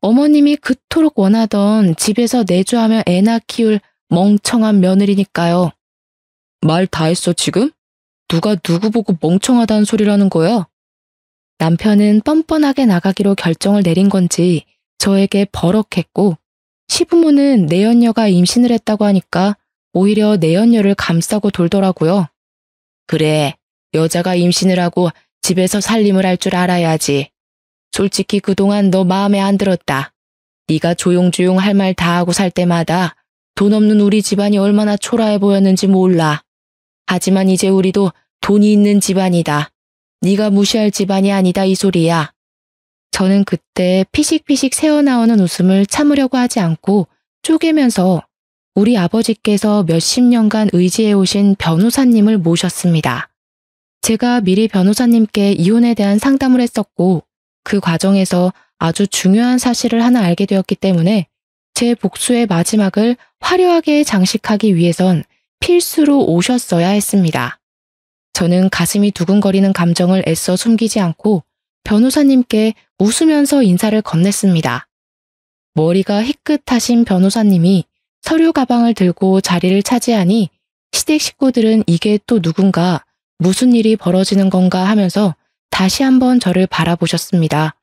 어머님이 그토록 원하던 집에서 내조하며 애나 키울 멍청한 며느리니까요. 말 다 했어 지금? 누가 누구 보고 멍청하다는 소리라는 거야? 남편은 뻔뻔하게 나가기로 결정을 내린 건지 저에게 버럭했고 시부모는 내연녀가 임신을 했다고 하니까 오히려 내연녀를 감싸고 돌더라고요. 그래, 여자가 임신을 하고 집에서 살림을 할 줄 알아야지. 솔직히 그동안 너 마음에 안 들었다. 네가 조용조용 할 말 다 하고 살 때마다 돈 없는 우리 집안이 얼마나 초라해 보였는지 몰라. 하지만 이제 우리도 돈이 있는 집안이다. 네가 무시할 집안이 아니다 이 소리야. 저는 그때 피식피식 새어나오는 웃음을 참으려고 하지 않고 쪼개면서 우리 아버지께서 몇십 년간 의지해 오신 변호사님을 모셨습니다. 제가 미리 변호사님께 이혼에 대한 상담을 했었고 그 과정에서 아주 중요한 사실을 하나 알게 되었기 때문에 제 복수의 마지막을 화려하게 장식하기 위해선 필수로 오셨어야 했습니다. 저는 가슴이 두근거리는 감정을 애써 숨기지 않고 변호사님께 웃으면서 인사를 건넸습니다. 머리가 희끗하신 변호사님이 서류 가방을 들고 자리를 차지하니 시댁 식구들은 이게 또 누군가 무슨 일이 벌어지는 건가 하면서 다시 한번 저를 바라보셨습니다.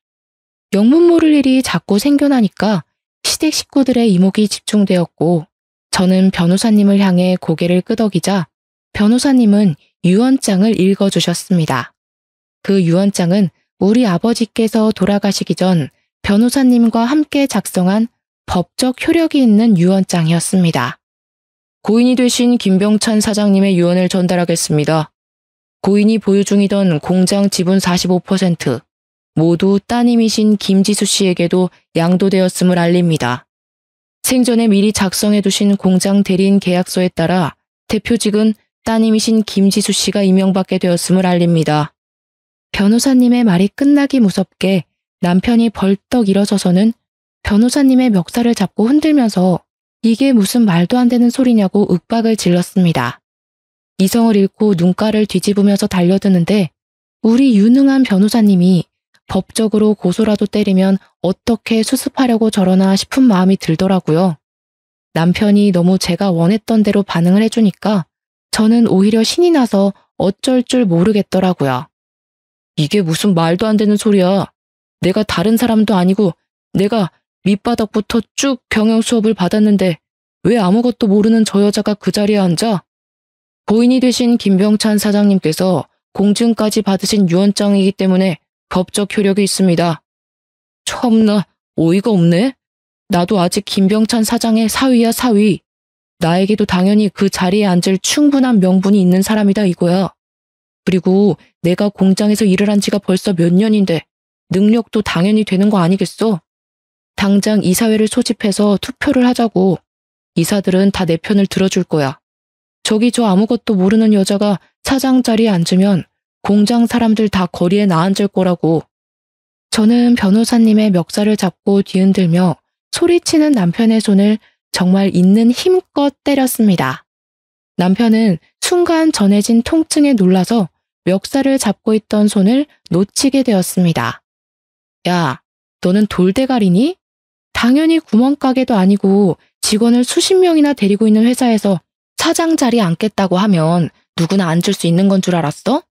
영문 모를 일이 자꾸 생겨나니까 시댁 식구들의 이목이 집중되었고 저는 변호사님을 향해 고개를 끄덕이자 변호사님은 유언장을 읽어주셨습니다. 그 유언장은 우리 아버지께서 돌아가시기 전 변호사님과 함께 작성한 법적 효력이 있는 유언장이었습니다. 고인이 되신 김병찬 사장님의 유언을 전달하겠습니다. 고인이 보유 중이던 공장 지분 45% 모두 따님이신 김지수 씨에게도 양도되었음을 알립니다. 생전에 미리 작성해두신 공장 대리인 계약서에 따라 대표직은 따님이신 김지수 씨가 임명받게 되었음을 알립니다. 변호사님의 말이 끝나기 무섭게 남편이 벌떡 일어서서는 변호사님의 멱살을 잡고 흔들면서 이게 무슨 말도 안 되는 소리냐고 윽박을 질렀습니다. 이성을 잃고 눈가를 뒤집으면서 달려드는데 우리 유능한 변호사님이 법적으로 고소라도 때리면 어떻게 수습하려고 저러나 싶은 마음이 들더라고요. 남편이 너무 제가 원했던 대로 반응을 해주니까 저는 오히려 신이 나서 어쩔 줄 모르겠더라고요. 이게 무슨 말도 안 되는 소리야. 내가 다른 사람도 아니고 내가 밑바닥부터 쭉 경영 수업을 받았는데 왜 아무것도 모르는 저 여자가 그 자리에 앉아? 고인이 되신 김병찬 사장님께서 공증까지 받으신 유언장이기 때문에 법적 효력이 있습니다. 참나, 어이가 없네. 나도 아직 김병찬 사장의 사위야 사위. 나에게도 당연히 그 자리에 앉을 충분한 명분이 있는 사람이다 이거야. 그리고 내가 공장에서 일을 한 지가 벌써 몇 년인데 능력도 당연히 되는 거 아니겠어? 당장 이사회를 소집해서 투표를 하자고. 이사들은 다 내 편을 들어줄 거야. 저기 저 아무것도 모르는 여자가 사장 자리에 앉으면 공장 사람들 다 거리에 나앉을 거라고. 저는 변호사님의 멱살을 잡고 뒤흔들며 소리치는 남편의 손을 정말 있는 힘껏 때렸습니다. 남편은 순간 전해진 통증에 놀라서 멱살을 잡고 있던 손을 놓치게 되었습니다. 야, 너는 돌대가리니? 당연히 구멍가게도 아니고 직원을 수십 명이나 데리고 있는 회사에서 사장 자리에 앉겠다고 하면 누구나 앉을 수 있는 건 줄 알았어?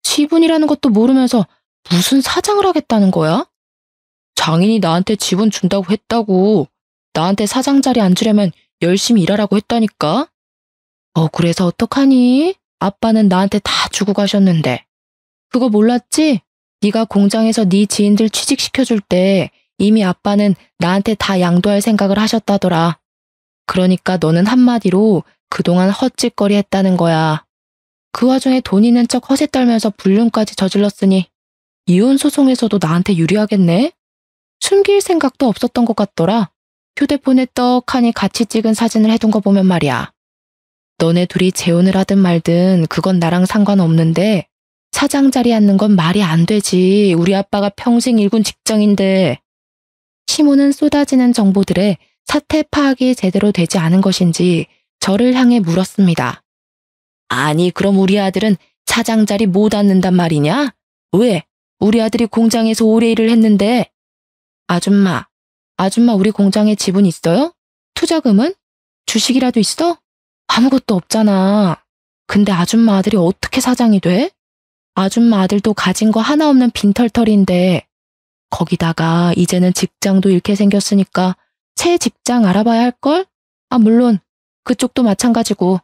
지분이라는 것도 모르면서 무슨 사장을 하겠다는 거야? 장인이 나한테 지분 준다고 했다고. 나한테 사장 자리에 앉으려면 열심히 일하라고 했다니까. 그래서 어떡하니? 아빠는 나한테 다 주고 가셨는데. 그거 몰랐지? 네가 공장에서 네 지인들 취직시켜줄 때 이미 아빠는 나한테 다 양도할 생각을 하셨다더라. 그러니까 너는 한마디로 그동안 헛짓거리 했다는 거야. 그 와중에 돈 있는 척 허세 떨면서 불륜까지 저질렀으니 이혼 소송에서도 나한테 유리하겠네? 숨길 생각도 없었던 것 같더라. 휴대폰에 떡하니 같이 찍은 사진을 해둔 거 보면 말이야. 너네 둘이 재혼을 하든 말든 그건 나랑 상관없는데 사장 자리 앉는 건 말이 안 되지. 우리 아빠가 평생 일군 직장인데. 시모는 쏟아지는 정보들에 사태 파악이 제대로 되지 않은 것인지 저를 향해 물었습니다. 아니, 그럼 우리 아들은 사장 자리 못 앉는단 말이냐? 왜? 우리 아들이 공장에서 오래 일을 했는데. 아줌마 우리 공장에 지분 있어요? 투자금은? 주식이라도 있어? 아무것도 없잖아. 근데 아줌마 아들이 어떻게 사장이 돼? 아줌마 아들도 가진 거 하나 없는 빈털털인데. 거기다가 이제는 직장도 잃게 생겼으니까 새 직장 알아봐야 할걸? 물론 그쪽도 마찬가지고.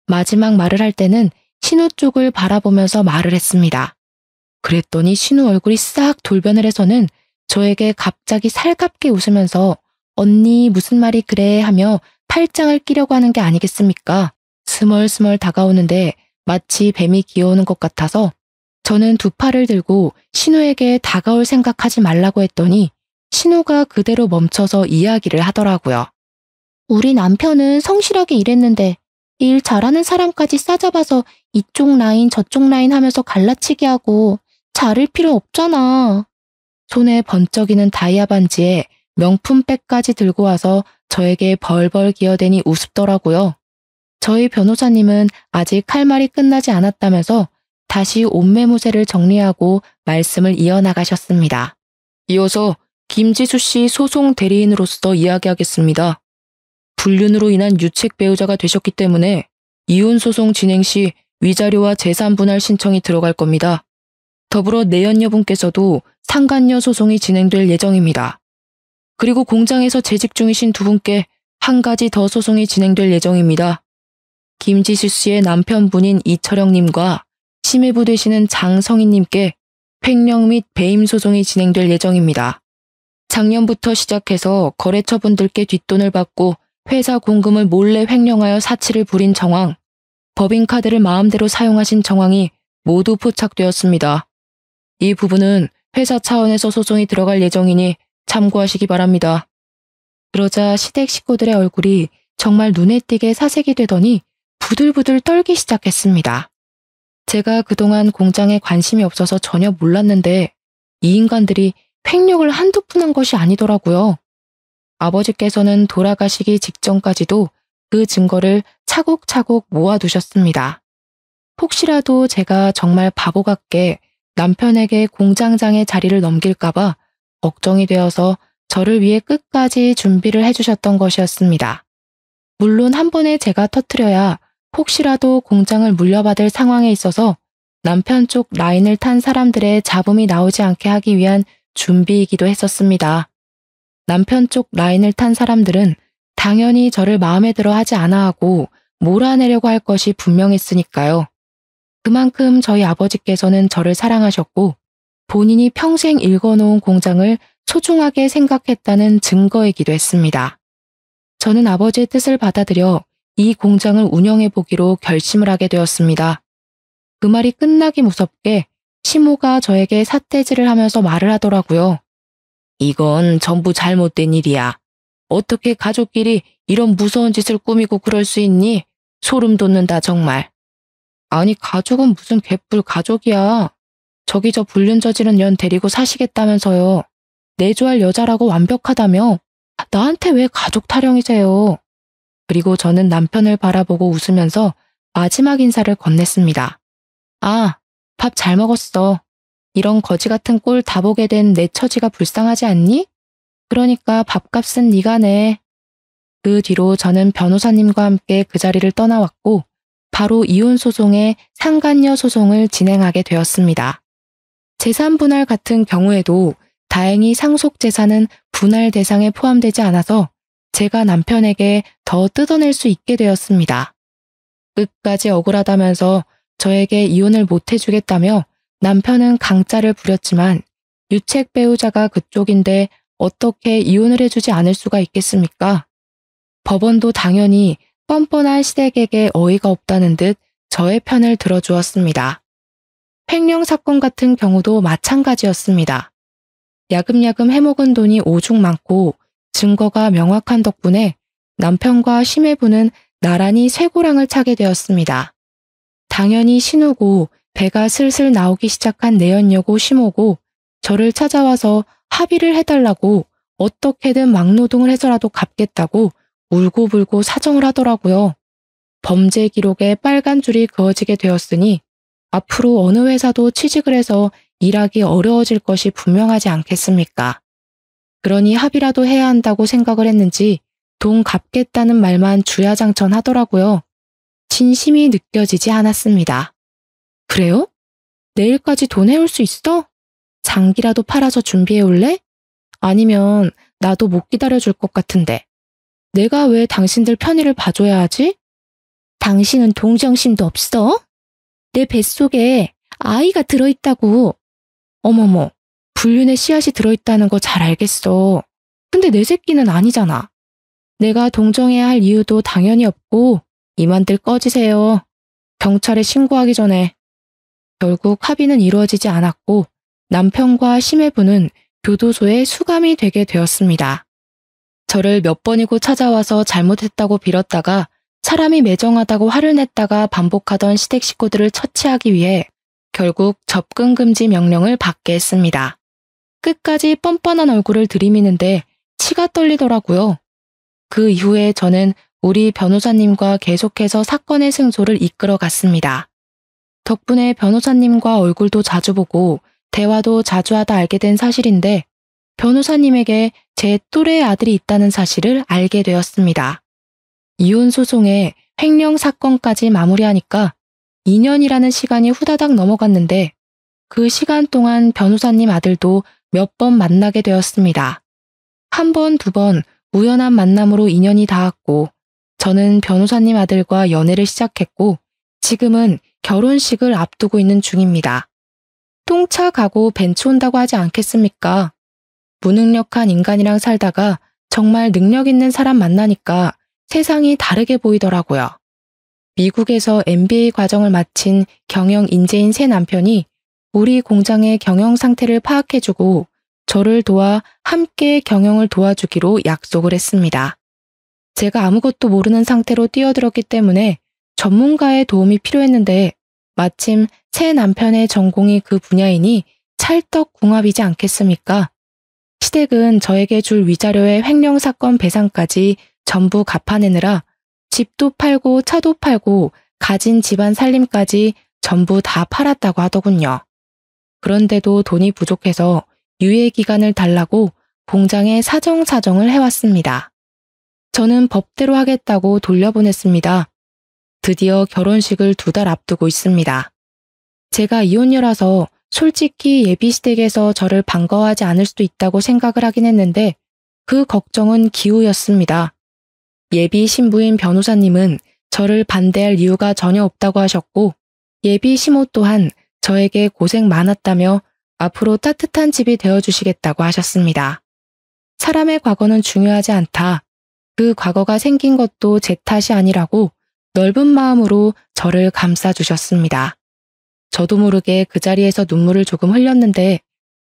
마지막 말을 할 때는 신우 쪽을 바라보면서 말을 했습니다. 그랬더니 신우 얼굴이 싹 돌변을 해서는 저에게 갑자기 살갑게 웃으면서 언니 무슨 말이 그래 하며 팔짱을 끼려고 하는 게 아니겠습니까? 스멀스멀 다가오는데 마치 뱀이 기어오는 것 같아서 저는 두 팔을 들고 신우에게 다가올 생각하지 말라고 했더니 신우가 그대로 멈춰서 이야기를 하더라고요. 우리 남편은 성실하게 일했는데 일 잘하는 사람까지 싸잡아서 이쪽 라인 저쪽 라인 하면서 갈라치기 하고 자를 필요 없잖아. 손에 번쩍이는 다이아 반지에 명품 백까지 들고 와서 저에게 벌벌 기어대니 우습더라고요. 저희 변호사님은 아직 할 말이 끝나지 않았다면서 다시 옷매무새를 정리하고 말씀을 이어나가셨습니다. 이어서 김지수 씨 소송 대리인으로서 이야기하겠습니다. 불륜으로 인한 유책 배우자가 되셨기 때문에 이혼 소송 진행 시 위자료와 재산 분할 신청이 들어갈 겁니다. 더불어 내연녀분께서도 상간녀 소송이 진행될 예정입니다. 그리고 공장에서 재직 중이신 두 분께 한 가지 더 소송이 진행될 예정입니다. 김지수 씨의 남편분인 이철영님과 심해부 되시는 장성희님께 횡령 및 배임 소송이 진행될 예정입니다. 작년부터 시작해서 거래처분들께 뒷돈을 받고 회사 공금을 몰래 횡령하여 사치를 부린 정황, 법인카드를 마음대로 사용하신 정황이 모두 포착되었습니다. 이 부분은 회사 차원에서 소송이 들어갈 예정이니 참고하시기 바랍니다. 그러자 시댁 식구들의 얼굴이 정말 눈에 띄게 사색이 되더니 부들부들 떨기 시작했습니다. 제가 그동안 공장에 관심이 없어서 전혀 몰랐는데 이 인간들이 횡령을 한두 푼 한 것이 아니더라고요. 아버지께서는 돌아가시기 직전까지도 그 증거를 차곡차곡 모아두셨습니다. 혹시라도 제가 정말 바보 같게 남편에게 공장장의 자리를 넘길까봐 걱정이 되어서 저를 위해 끝까지 준비를 해주셨던 것이었습니다. 물론 한 번에 제가 터뜨려야 혹시라도 공장을 물려받을 상황에 있어서 남편 쪽 라인을 탄 사람들의 잡음이 나오지 않게 하기 위한 준비이기도 했었습니다. 남편 쪽 라인을 탄 사람들은 당연히 저를 마음에 들어 하지 않아 하고 몰아내려고 할 것이 분명했으니까요. 그만큼 저희 아버지께서는 저를 사랑하셨고 본인이 평생 일궈놓은 공장을 소중하게 생각했다는 증거이기도 했습니다. 저는 아버지의 뜻을 받아들여 이 공장을 운영해보기로 결심을 하게 되었습니다. 그 말이 끝나기 무섭게 시모가 저에게 삿대질을 하면서 말을 하더라고요. 이건 전부 잘못된 일이야. 어떻게 가족끼리 이런 무서운 짓을 꾸미고 그럴 수 있니? 소름 돋는다 정말. 아니 가족은 무슨 개뿔 가족이야. 저기 저 불륜 저지른 년 데리고 사시겠다면서요. 내조할 여자라고 완벽하다며 나한테 왜 가족 타령이세요. 그리고 저는 남편을 바라보고 웃으면서 마지막 인사를 건넸습니다. 아, 밥 잘 먹었어. 이런 거지 같은 꼴 다 보게 된 내 처지가 불쌍하지 않니? 그러니까 밥값은 네가 내. 그 뒤로 저는 변호사님과 함께 그 자리를 떠나왔고 바로 이혼 소송의 상간녀 소송을 진행하게 되었습니다. 재산 분할 같은 경우에도 다행히 상속 재산은 분할 대상에 포함되지 않아서 제가 남편에게 더 뜯어낼 수 있게 되었습니다. 끝까지 억울하다면서 저에게 이혼을 못 해주겠다며 남편은 강짜를 부렸지만 유책 배우자가 그쪽인데 어떻게 이혼을 해주지 않을 수가 있겠습니까? 법원도 당연히 뻔뻔한 시댁에게 어이가 없다는 듯 저의 편을 들어주었습니다. 횡령 사건 같은 경우도 마찬가지였습니다. 야금야금 해먹은 돈이 오죽 많고 증거가 명확한 덕분에 남편과 심해부는 나란히 쇠고랑을 차게 되었습니다. 당연히 신우고 배가 슬슬 나오기 시작한 내연녀고 시모고 저를 찾아와서 합의를 해달라고 어떻게든 막노동을 해서라도 갚겠다고 울고불고 사정을 하더라고요. 범죄 기록에 빨간 줄이 그어지게 되었으니 앞으로 어느 회사도 취직을 해서 일하기 어려워질 것이 분명하지 않겠습니까? 그러니 합의라도 해야 한다고 생각을 했는지 돈 갚겠다는 말만 주야장천 하더라고요. 진심이 느껴지지 않았습니다. 그래요? 내일까지 돈 해올 수 있어? 장기라도 팔아서 준비해 올래? 아니면 나도 못 기다려줄 것 같은데. 내가 왜 당신들 편의를 봐줘야 하지? 당신은 동정심도 없어? 내 뱃속에 아이가 들어있다고. 어머머, 불륜의 씨앗이 들어있다는 거 잘 알겠어. 근데 내 새끼는 아니잖아. 내가 동정해야 할 이유도 당연히 없고 이만들 꺼지세요. 경찰에 신고하기 전에. 결국 합의는 이루어지지 않았고 남편과 심해부는 교도소에 수감이 되게 되었습니다. 저를 몇 번이고 찾아와서 잘못했다고 빌었다가 사람이 매정하다고 화를 냈다가 반복하던 시댁 식구들을 처치하기 위해 결국 접근 금지 명령을 받게 했습니다. 끝까지 뻔뻔한 얼굴을 들이미는데 치가 떨리더라고요. 그 이후에 저는 우리 변호사님과 계속해서 사건의 승소를 이끌어 갔습니다. 덕분에 변호사님과 얼굴도 자주 보고 대화도 자주 하다 알게 된 사실인데 변호사님에게 제 또래의 아들이 있다는 사실을 알게 되었습니다. 이혼 소송에 횡령 사건까지 마무리하니까 2년이라는 시간이 후다닥 넘어갔는데 그 시간 동안 변호사님 아들도 몇 번 만나게 되었습니다. 한 번, 두 번 우연한 만남으로 인연이 닿았고 저는 변호사님 아들과 연애를 시작했고 지금은 결혼식을 앞두고 있는 중입니다. 똥차 가고 벤츠 온다고 하지 않겠습니까? 무능력한 인간이랑 살다가 정말 능력 있는 사람 만나니까 세상이 다르게 보이더라고요. 미국에서 MBA 과정을 마친 경영 인재인 새 남편이 우리 공장의 경영 상태를 파악해주고 저를 도와 함께 경영을 도와주기로 약속을 했습니다. 제가 아무것도 모르는 상태로 뛰어들었기 때문에 전문가의 도움이 필요했는데 마침 새 남편의 전공이 그 분야이니 찰떡궁합이지 않겠습니까? 시댁은 저에게 줄 위자료의 횡령 사건 배상까지 전부 갚아내느라 집도 팔고 차도 팔고 가진 집안 살림까지 전부 다 팔았다고 하더군요. 그런데도 돈이 부족해서 유예 기간을 달라고 공장에 사정사정을 해왔습니다. 저는 법대로 하겠다고 돌려보냈습니다. 드디어 결혼식을 2달 앞두고 있습니다. 제가 이혼녀라서 솔직히 예비시댁에서 저를 반가워하지 않을 수도 있다고 생각을 하긴 했는데 그 걱정은 기우였습니다. 예비 신부인 변호사님은 저를 반대할 이유가 전혀 없다고 하셨고 예비 시모 또한 저에게 고생 많았다며 앞으로 따뜻한 집이 되어주시겠다고 하셨습니다. 사람의 과거는 중요하지 않다. 그 과거가 생긴 것도 제 탓이 아니라고 넓은 마음으로 저를 감싸주셨습니다. 저도 모르게 그 자리에서 눈물을 조금 흘렸는데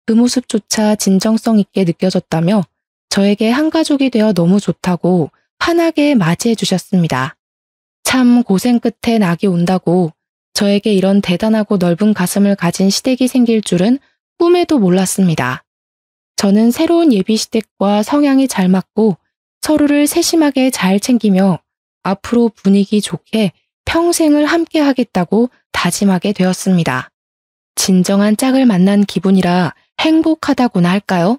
그 모습조차 진정성 있게 느껴졌다며 저에게 한 가족이 되어 너무 좋다고 환하게 맞이해 주셨습니다. 참 고생 끝에 낙이 온다고 저에게 이런 대단하고 넓은 가슴을 가진 시댁이 생길 줄은 꿈에도 몰랐습니다. 저는 새로운 예비 시댁과 성향이 잘 맞고 서로를 세심하게 잘 챙기며 앞으로 분위기 좋게 평생을 함께 하겠다고 다짐하게 되었습니다. 진정한 짝을 만난 기분이라 행복하다고나 할까요?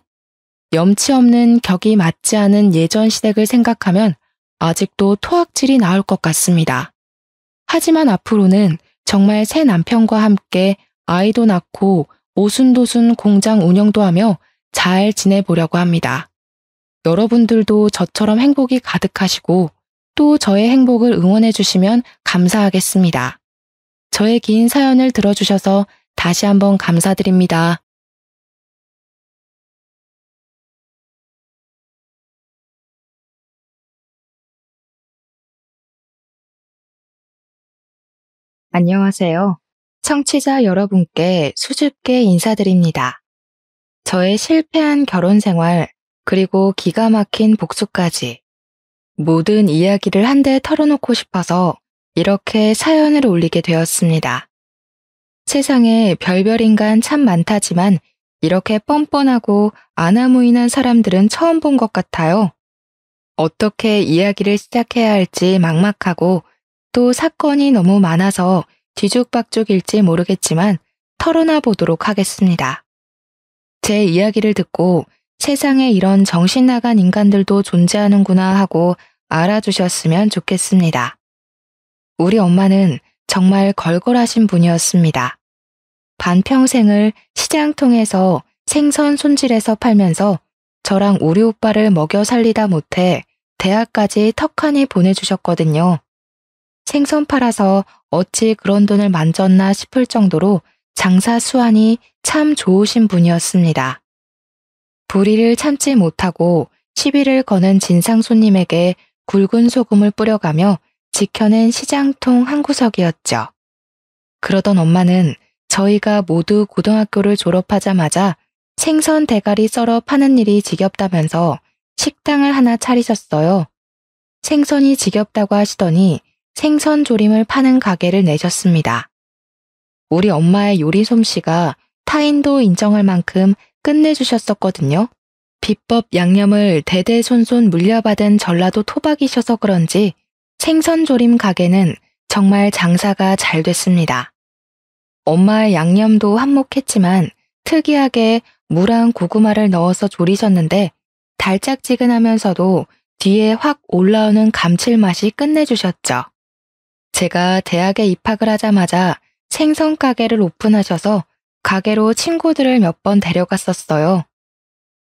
염치 없는 격이 맞지 않은 예전 시댁을 생각하면 아직도 토악질이 나올 것 같습니다. 하지만 앞으로는 정말 새 남편과 함께 아이도 낳고 오순도순 공장 운영도 하며 잘 지내보려고 합니다. 여러분들도 저처럼 행복이 가득하시고 또 저의 행복을 응원해 주시면 감사하겠습니다. 저의 긴 사연을 들어주셔서 다시 한번 감사드립니다. 안녕하세요. 청취자 여러분께 수줍게 인사드립니다. 저의 실패한 결혼 생활, 그리고 기가 막힌 복수까지 모든 이야기를 한데 털어놓고 싶어서 이렇게 사연을 올리게 되었습니다. 세상에 별별 인간 참 많다지만 이렇게 뻔뻔하고 아나무인한 사람들은 처음 본 것 같아요. 어떻게 이야기를 시작해야 할지 막막하고 또 사건이 너무 많아서 뒤죽박죽일지 모르겠지만 털어놔 보도록 하겠습니다. 제 이야기를 듣고 세상에 이런 정신 나간 인간들도 존재하는구나 하고 알아주셨으면 좋겠습니다. 우리 엄마는 정말 걸걸하신 분이었습니다. 반평생을 시장통에서 생선 손질해서 팔면서 저랑 우리 오빠를 먹여 살리다 못해 대학까지 턱하니 보내주셨거든요. 생선 팔아서 어찌 그런 돈을 만졌나 싶을 정도로 장사 수완이 참 좋으신 분이었습니다. 불의를 참지 못하고 시비를 거는 진상 손님에게 굵은 소금을 뿌려가며 지켜낸 시장통 한 구석이었죠. 그러던 엄마는 저희가 모두 고등학교를 졸업하자마자 생선 대가리 썰어 파는 일이 지겹다면서 식당을 하나 차리셨어요. 생선이 지겹다고 하시더니 생선 조림을 파는 가게를 내셨습니다. 우리 엄마의 요리 솜씨가 타인도 인정할 만큼 끝내주셨었거든요. 비법 양념을 대대손손 물려받은 전라도 토박이셔서 그런지 생선조림 가게는 정말 장사가 잘 됐습니다. 엄마의 양념도 한몫했지만 특이하게 무랑 고구마를 넣어서 조리셨는데 달짝지근하면서도 뒤에 확 올라오는 감칠맛이 끝내주셨죠. 제가 대학에 입학을 하자마자 생선 가게를 오픈하셔서 가게로 친구들을 몇 번 데려갔었어요.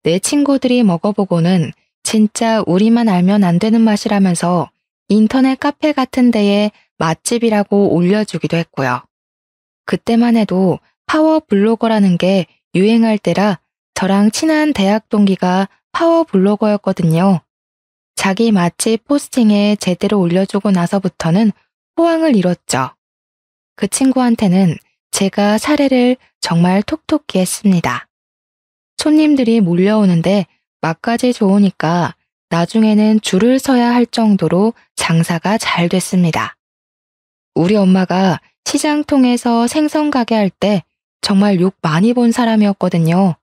내 친구들이 먹어보고는 진짜 우리만 알면 안 되는 맛이라면서 인터넷 카페 같은 데에 맛집이라고 올려주기도 했고요. 그때만 해도 파워 블로거라는 게 유행할 때라 저랑 친한 대학 동기가 파워 블로거였거든요. 자기 맛집 포스팅에 제대로 올려주고 나서부터는 호황을 이뤘죠. 그 친구한테는 제가 사례를 정말 톡톡히 했습니다. 손님들이 몰려오는데 맛까지 좋으니까 나중에는 줄을 서야 할 정도로 장사가 잘 됐습니다. 우리 엄마가 시장통에서 생선 가게 할 때 정말 욕 많이 본 사람이었거든요.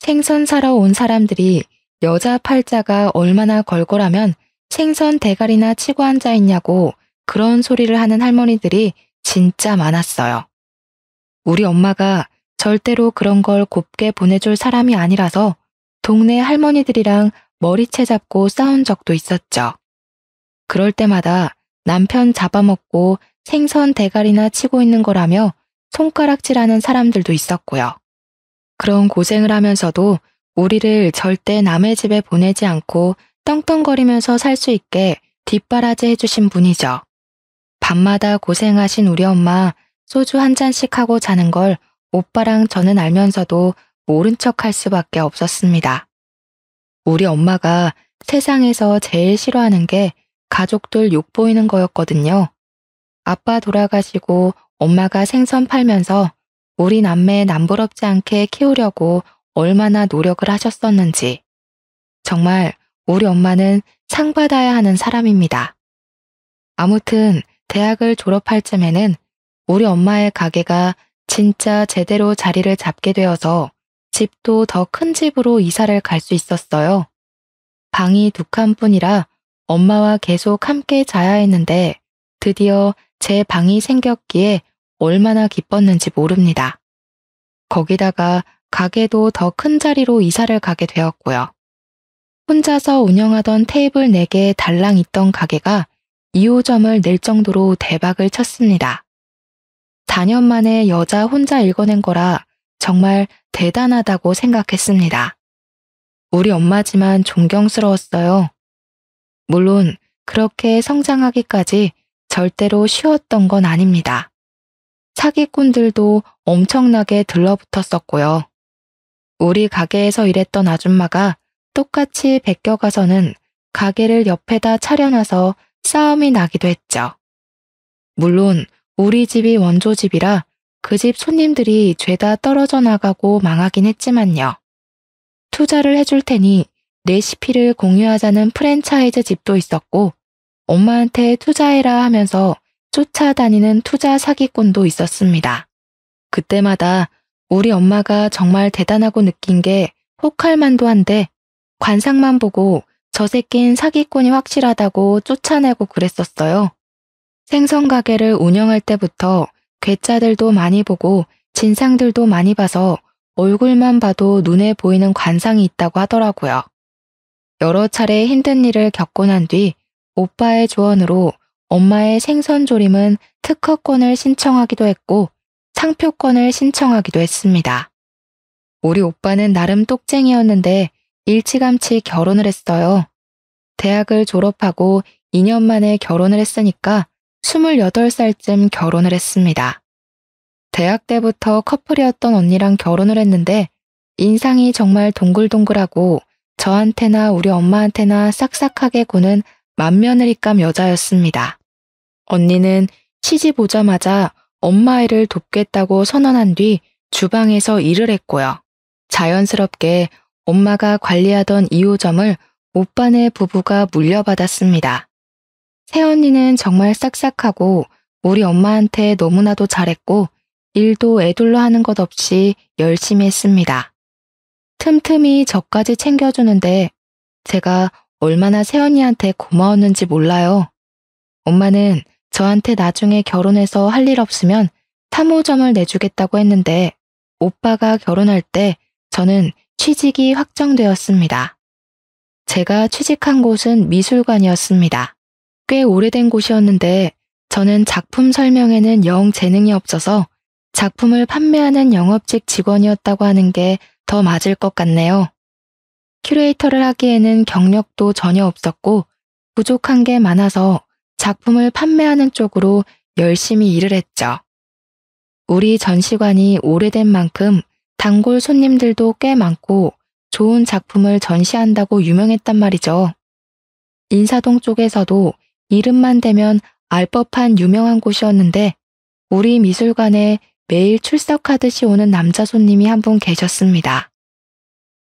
생선 사러 온 사람들이 여자 팔자가 얼마나 걸걸하면 생선 대가리나 치고 앉아 있냐고 그런 소리를 하는 할머니들이 진짜 많았어요. 우리 엄마가 절대로 그런 걸 곱게 보내줄 사람이 아니라서 동네 할머니들이랑 머리채 잡고 싸운 적도 있었죠. 그럴 때마다 남편 잡아먹고 생선 대가리나 치고 있는 거라며 손가락질하는 사람들도 있었고요. 그런 고생을 하면서도 우리를 절대 남의 집에 보내지 않고 떵떵거리면서 살 수 있게 뒷바라지 해주신 분이죠. 밤마다 고생하신 우리 엄마 소주 한 잔씩 하고 자는 걸 오빠랑 저는 알면서도 모른 척 할 수밖에 없었습니다. 우리 엄마가 세상에서 제일 싫어하는 게 가족들 욕 보이는 거였거든요. 아빠 돌아가시고 엄마가 생선 팔면서 우리 남매 남부럽지 않게 키우려고 얼마나 노력을 하셨었는지. 정말 우리 엄마는 상 받아야 하는 사람입니다. 아무튼 대학을 졸업할 쯤에는 우리 엄마의 가게가 진짜 제대로 자리를 잡게 되어서 집도 더 큰 집으로 이사를 갈 수 있었어요. 방이 2칸뿐이라 엄마와 계속 함께 자야 했는데 드디어 제 방이 생겼기에 얼마나 기뻤는지 모릅니다. 거기다가 가게도 더 큰 자리로 이사를 가게 되었고요. 혼자서 운영하던 테이블 4개 달랑 있던 가게가 2호점을 낼 정도로 대박을 쳤습니다. 4년 만에 여자 혼자 읽어낸 거라 정말 대단하다고 생각했습니다. 우리 엄마지만 존경스러웠어요. 물론 그렇게 성장하기까지 절대로 쉬웠던 건 아닙니다. 사기꾼들도 엄청나게 들러붙었었고요. 우리 가게에서 일했던 아줌마가 똑같이 베껴가서는 가게를 옆에다 차려놔서 싸움이 나기도 했죠. 물론 우리 집이 원조집이라 그 집 손님들이 죄다 떨어져 나가고 망하긴 했지만요. 투자를 해줄 테니 레시피를 공유하자는 프랜차이즈 집도 있었고 엄마한테 투자해라 하면서 쫓아다니는 투자 사기꾼도 있었습니다. 그때마다 우리 엄마가 정말 대단하고 느낀 게 혹할만도 한데 관상만 보고 저 새낀 사기꾼이 확실하다고 쫓아내고 그랬었어요. 생선 가게를 운영할 때부터 괴짜들도 많이 보고 진상들도 많이 봐서 얼굴만 봐도 눈에 보이는 관상이 있다고 하더라고요. 여러 차례 힘든 일을 겪고 난 뒤 오빠의 조언으로 엄마의 생선 조림은 특허권을 신청하기도 했고 상표권을 신청하기도 했습니다. 우리 오빠는 나름 똑쟁이였는데 일찌감치 결혼을 했어요. 대학을 졸업하고 2년 만에 결혼을 했으니까 28살쯤 결혼을 했습니다. 대학 때부터 커플이었던 언니랑 결혼을 했는데 인상이 정말 동글동글하고 저한테나 우리 엄마한테나 싹싹하게 구는 맏며느리감 여자였습니다. 언니는 시집 오자마자 엄마 일을 돕겠다고 선언한 뒤 주방에서 일을 했고요. 자연스럽게 엄마가 관리하던 2호점을 오빠네 부부가 물려받았습니다. 새언니는 정말 싹싹하고 우리 엄마한테 너무나도 잘했고 일도 애둘러 하는 것 없이 열심히 했습니다. 틈틈이 저까지 챙겨주는데 제가 얼마나 새언니한테 고마웠는지 몰라요. 엄마는 저한테 나중에 결혼해서 할 일 없으면 3호점을 내주겠다고 했는데 오빠가 결혼할 때 저는 취직이 확정되었습니다. 제가 취직한 곳은 미술관이었습니다. 꽤 오래된 곳이었는데 저는 작품 설명에는 영 재능이 없어서 작품을 판매하는 영업직 직원이었다고 하는 게 더 맞을 것 같네요. 큐레이터를 하기에는 경력도 전혀 없었고 부족한 게 많아서 작품을 판매하는 쪽으로 열심히 일을 했죠. 우리 전시관이 오래된 만큼 단골 손님들도 꽤 많고 좋은 작품을 전시한다고 유명했단 말이죠. 인사동 쪽에서도 이름만 대면 알 법한 유명한 곳이었는데 우리 미술관에 매일 출석하듯이 오는 남자 손님이 한 분 계셨습니다.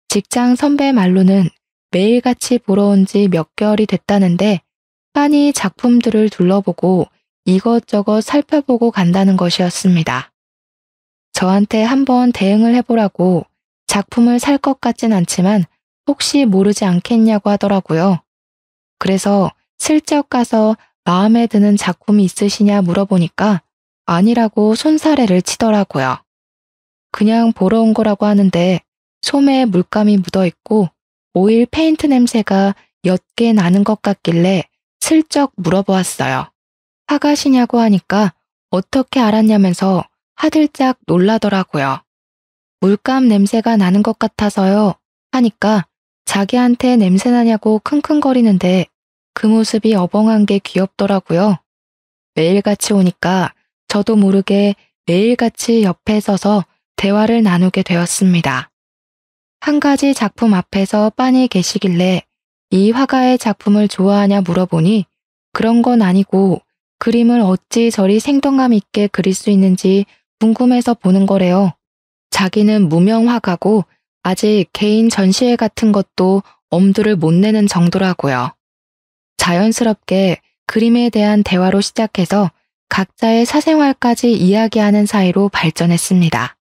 직장 선배 말로는 매일같이 보러 온 지 몇 개월이 됐다는데 빤히 작품들을 둘러보고 이것저것 살펴보고 간다는 것이었습니다. 저한테 한번 대응을 해보라고 작품을 살 것 같진 않지만 혹시 모르지 않겠냐고 하더라고요. 그래서 슬쩍 가서 마음에 드는 작품이 있으시냐 물어보니까 아니라고 손사래를 치더라고요. 그냥 보러 온 거라고 하는데 솜에 물감이 묻어있고 오일 페인트 냄새가 옅게 나는 것 같길래 슬쩍 물어보았어요. 화가시냐고 하니까 어떻게 알았냐면서 하들짝 놀라더라고요. 물감 냄새가 나는 것 같아서요 하니까 자기한테 냄새 나냐고 킁킁거리는데 그 모습이 어벙한 게 귀엽더라고요. 매일같이 오니까 저도 모르게 매일같이 옆에 서서 대화를 나누게 되었습니다. 한 가지 작품 앞에서 빤히 계시길래 이 화가의 작품을 좋아하냐 물어보니 그런 건 아니고 그림을 어찌 저리 생동감 있게 그릴 수 있는지 궁금해서 보는 거래요. 자기는 무명 화가고 아직 개인 전시회 같은 것도 엄두를 못 내는 정도라고요. 자연스럽게 그림에 대한 대화로 시작해서 각자의 사생활까지 이야기하는 사이로 발전했습니다.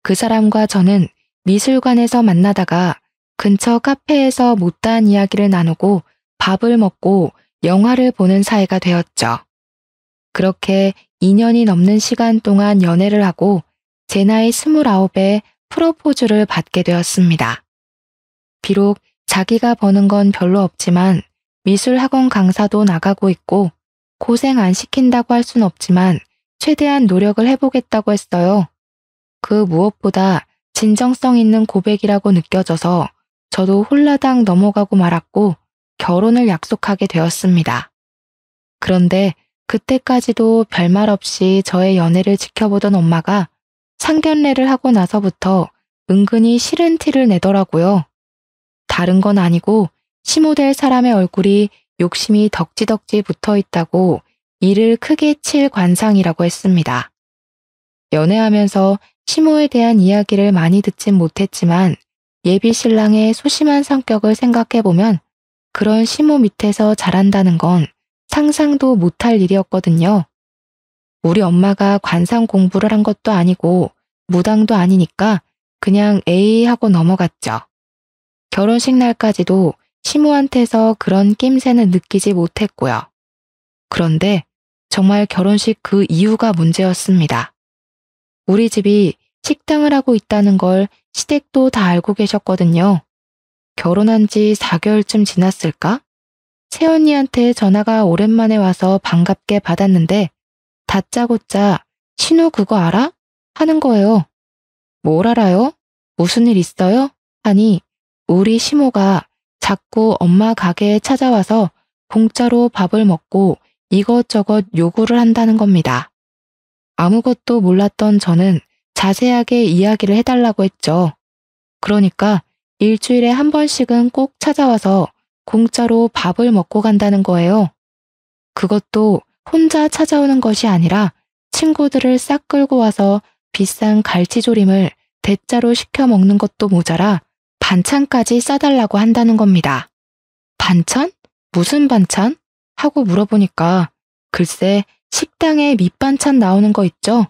그 사람과 저는 미술관에서 만나다가 근처 카페에서 못다한 이야기를 나누고 밥을 먹고 영화를 보는 사이가 되었죠. 그렇게 2년이 넘는 시간 동안 연애를 하고 제 나이 29에 프로포즈를 받게 되었습니다. 비록 자기가 버는 건 별로 없지만 미술학원 강사도 나가고 있고 고생 안 시킨다고 할 순 없지만 최대한 노력을 해보겠다고 했어요. 그 무엇보다 진정성 있는 고백이라고 느껴져서 저도 홀라당 넘어가고 말았고 결혼을 약속하게 되었습니다. 그런데 그때까지도 별말 없이 저의 연애를 지켜보던 엄마가 상견례를 하고 나서부터 은근히 싫은 티를 내더라고요. 다른 건 아니고 시모될 사람의 얼굴이 욕심이 덕지덕지 붙어 있다고 이를 크게 칠 관상이라고 했습니다. 연애하면서 시모에 대한 이야기를 많이 듣진 못했지만 예비 신랑의 소심한 성격을 생각해보면 그런 시모 밑에서 자란다는 건 상상도 못할 일이었거든요. 우리 엄마가 관상 공부를 한 것도 아니고 무당도 아니니까 그냥 에이 하고 넘어갔죠. 결혼식 날까지도 시모한테서 그런 낌새는 느끼지 못했고요. 그런데 정말 결혼식 그 이유가 문제였습니다. 우리 집이 식당을 하고 있다는 걸 시댁도 다 알고 계셨거든요. 결혼한 지 4개월쯤 지났을까? 새언니한테 전화가 오랜만에 와서 반갑게 받았는데 다짜고짜 신우 그거 알아? 하는 거예요. 뭘 알아요? 무슨 일 있어요? 하니 우리 시모가 자꾸 엄마 가게에 찾아와서 공짜로 밥을 먹고 이것저것 요구를 한다는 겁니다. 아무것도 몰랐던 저는 자세하게 이야기를 해달라고 했죠. 그러니까 일주일에 한 번씩은 꼭 찾아와서 공짜로 밥을 먹고 간다는 거예요. 그것도 혼자 찾아오는 것이 아니라 친구들을 싹 끌고 와서 비싼 갈치조림을 대짜로 시켜 먹는 것도 모자라 반찬까지 싸달라고 한다는 겁니다. 반찬? 무슨 반찬? 하고 물어보니까 글쎄 식당에 밑반찬 나오는 거 있죠?